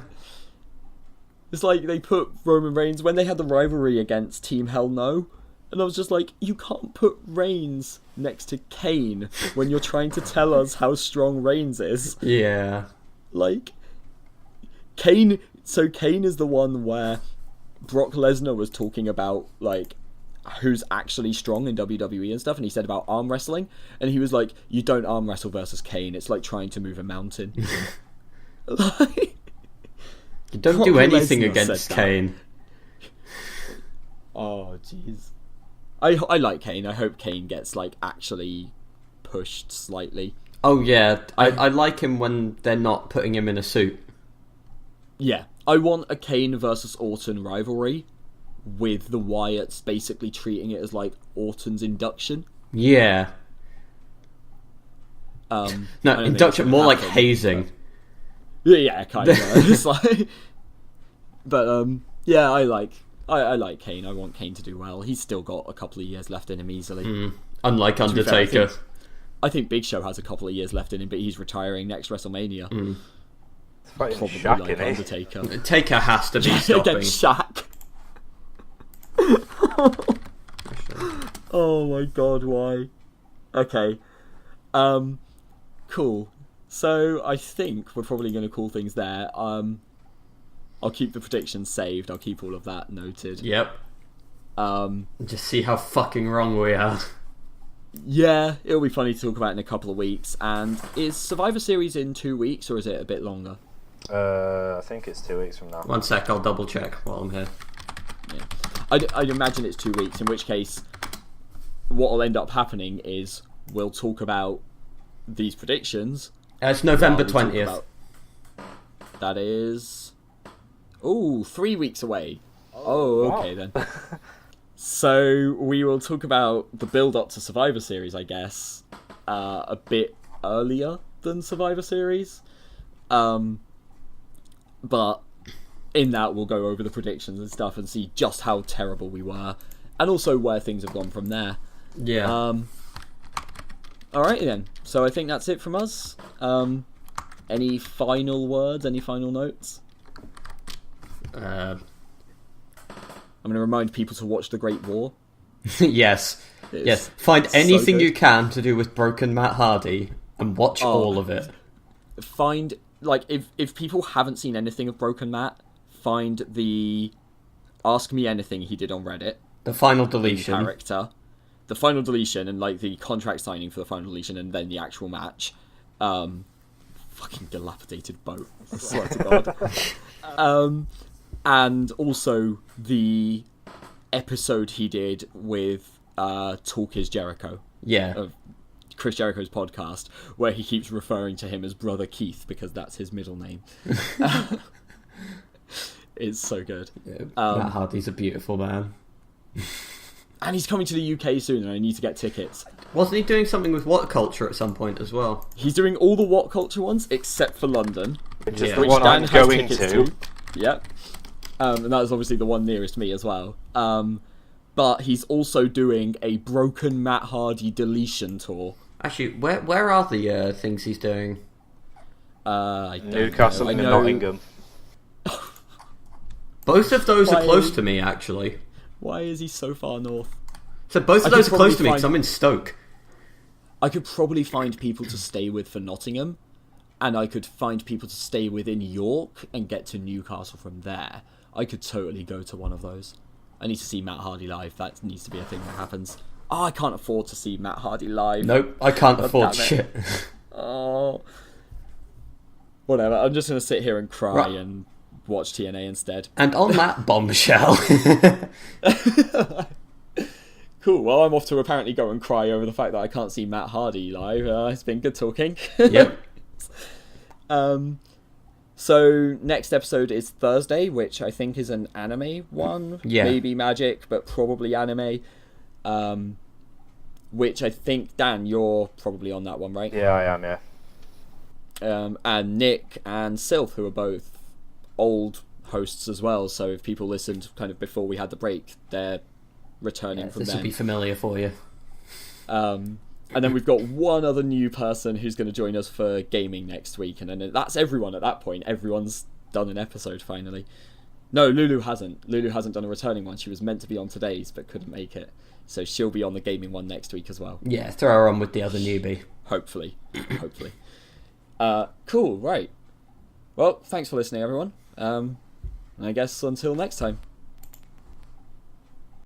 It's like they put Roman Reigns when they had the rivalry against Team Hell No, and I was just like, you can't put Reigns next to Kane when you're trying to tell us how strong Reigns is. Yeah. Like, Kane is the one where Brock Lesnar was talking about, like, who's actually strong in WWE and stuff, and he said about arm wrestling, and he was like, you don't arm wrestle versus Kane, it's like trying to move a mountain. Like, you don't do anything against Kane. Oh, jeez. I like Kane. I hope Kane gets, like, actually pushed slightly. Oh, yeah. I like him when they're not putting him in a suit. Yeah. I want a Kane versus Orton rivalry with the Wyatts basically treating it as, like, Orton's induction. Yeah. No, induction, more like hazing. Yeah, kind of. It's like... But, yeah, I like Kane. I want Kane to do well. He's still got a couple of years left in him easily. Unlike Undertaker. Fair, I think Big Show has a couple of years left in him, but he's retiring next WrestleMania. Probably Shaq, like Undertaker. Taker has to be stopping. Against Shaq. Oh my god, why? Okay. cool. So I think we're probably going to call things there. I'll keep the predictions saved. I'll keep all of that noted. Yep. Just see how fucking wrong we are. Yeah, it'll be funny to talk about in a couple of weeks. And is Survivor Series in 2 weeks, or is it a bit longer? I think it's 2 weeks from now. 1 sec, I'll double check while I'm here. Yeah. I'd imagine it's 2 weeks, in which case what will end up happening is we'll talk about these predictions. It's November 20th. That is... 3 weeks away. Oh, okay then. So we will talk about the build-up to Survivor Series, I guess, a bit earlier than Survivor Series. But in that, we'll go over the predictions and stuff and see just how terrible we were, and also where things have gone from there. Yeah. Alright then. So I think that's it from us. Any final words? Any final notes? I'm going to remind people to watch The Great War. Yes. Yes. Find anything so you can to do with Broken Matt Hardy and watch all of it. Find, like, if people haven't seen anything of Broken Matt, find the Ask Me Anything he did on Reddit. The final deletion. Character. The final deletion and, like, the contract signing for the final deletion and then the actual match. Fucking dilapidated boat. I swear to God. And also the episode he did with Talk Is Jericho. Yeah. Of Chris Jericho's podcast, where he keeps referring to him as Brother Keith because that's his middle name. It's so good. Yeah, Matt Hardy's a beautiful man. And he's coming to the UK soon and I need to get tickets. Wasn't he doing something with What Culture at some point as well? He's doing all the What Culture ones except for London. Which is Yeah. the Which one Dan I'm has going tickets to. Yep. And that is obviously the one nearest me as well. But he's also doing a Broken Matt Hardy deletion tour. Actually, where are the things he's doing? I don't Newcastle know. and I know... Nottingham. Both of those are close to me, actually. Why is he so far north? So both of I those could are close to probably me because I'm in Stoke. I could probably find people to stay with for Nottingham, and I could find people to stay with in York and get to Newcastle from there. I could totally go to one of those. I need to see Matt Hardy live. That needs to be a thing that happens. Oh, I can't afford to see Matt Hardy live. Nope, I can't God afford damn it. shit. Oh. Whatever, I'm just going to sit here and cry Right. and watch TNA instead. And on that bombshell... Cool, well, I'm off to apparently go and cry over the fact that I can't see Matt Hardy live. It's been good talking. Yep. So, next episode is Thursday, which I think is an anime one. Yeah. Maybe magic, but probably anime. Which I think, Dan, you're probably on that one, right? Yeah, I am, yeah. And Nick and Sylph, who are both old hosts as well. So if people listened kind of before we had the break, they're returning from This then. will be familiar for you. And then we've got one other new person who's going to join us for gaming next week, and then that's everyone at that point. Everyone's done an episode finally. No, Lulu hasn't. Lulu hasn't done a returning one. She was meant to be on today's, but couldn't make it. So she'll be on the gaming one next week as well. Yeah, throw her on with the other newbie. Hopefully. Hopefully. Cool, right. Well, thanks for listening, everyone. I guess until next time.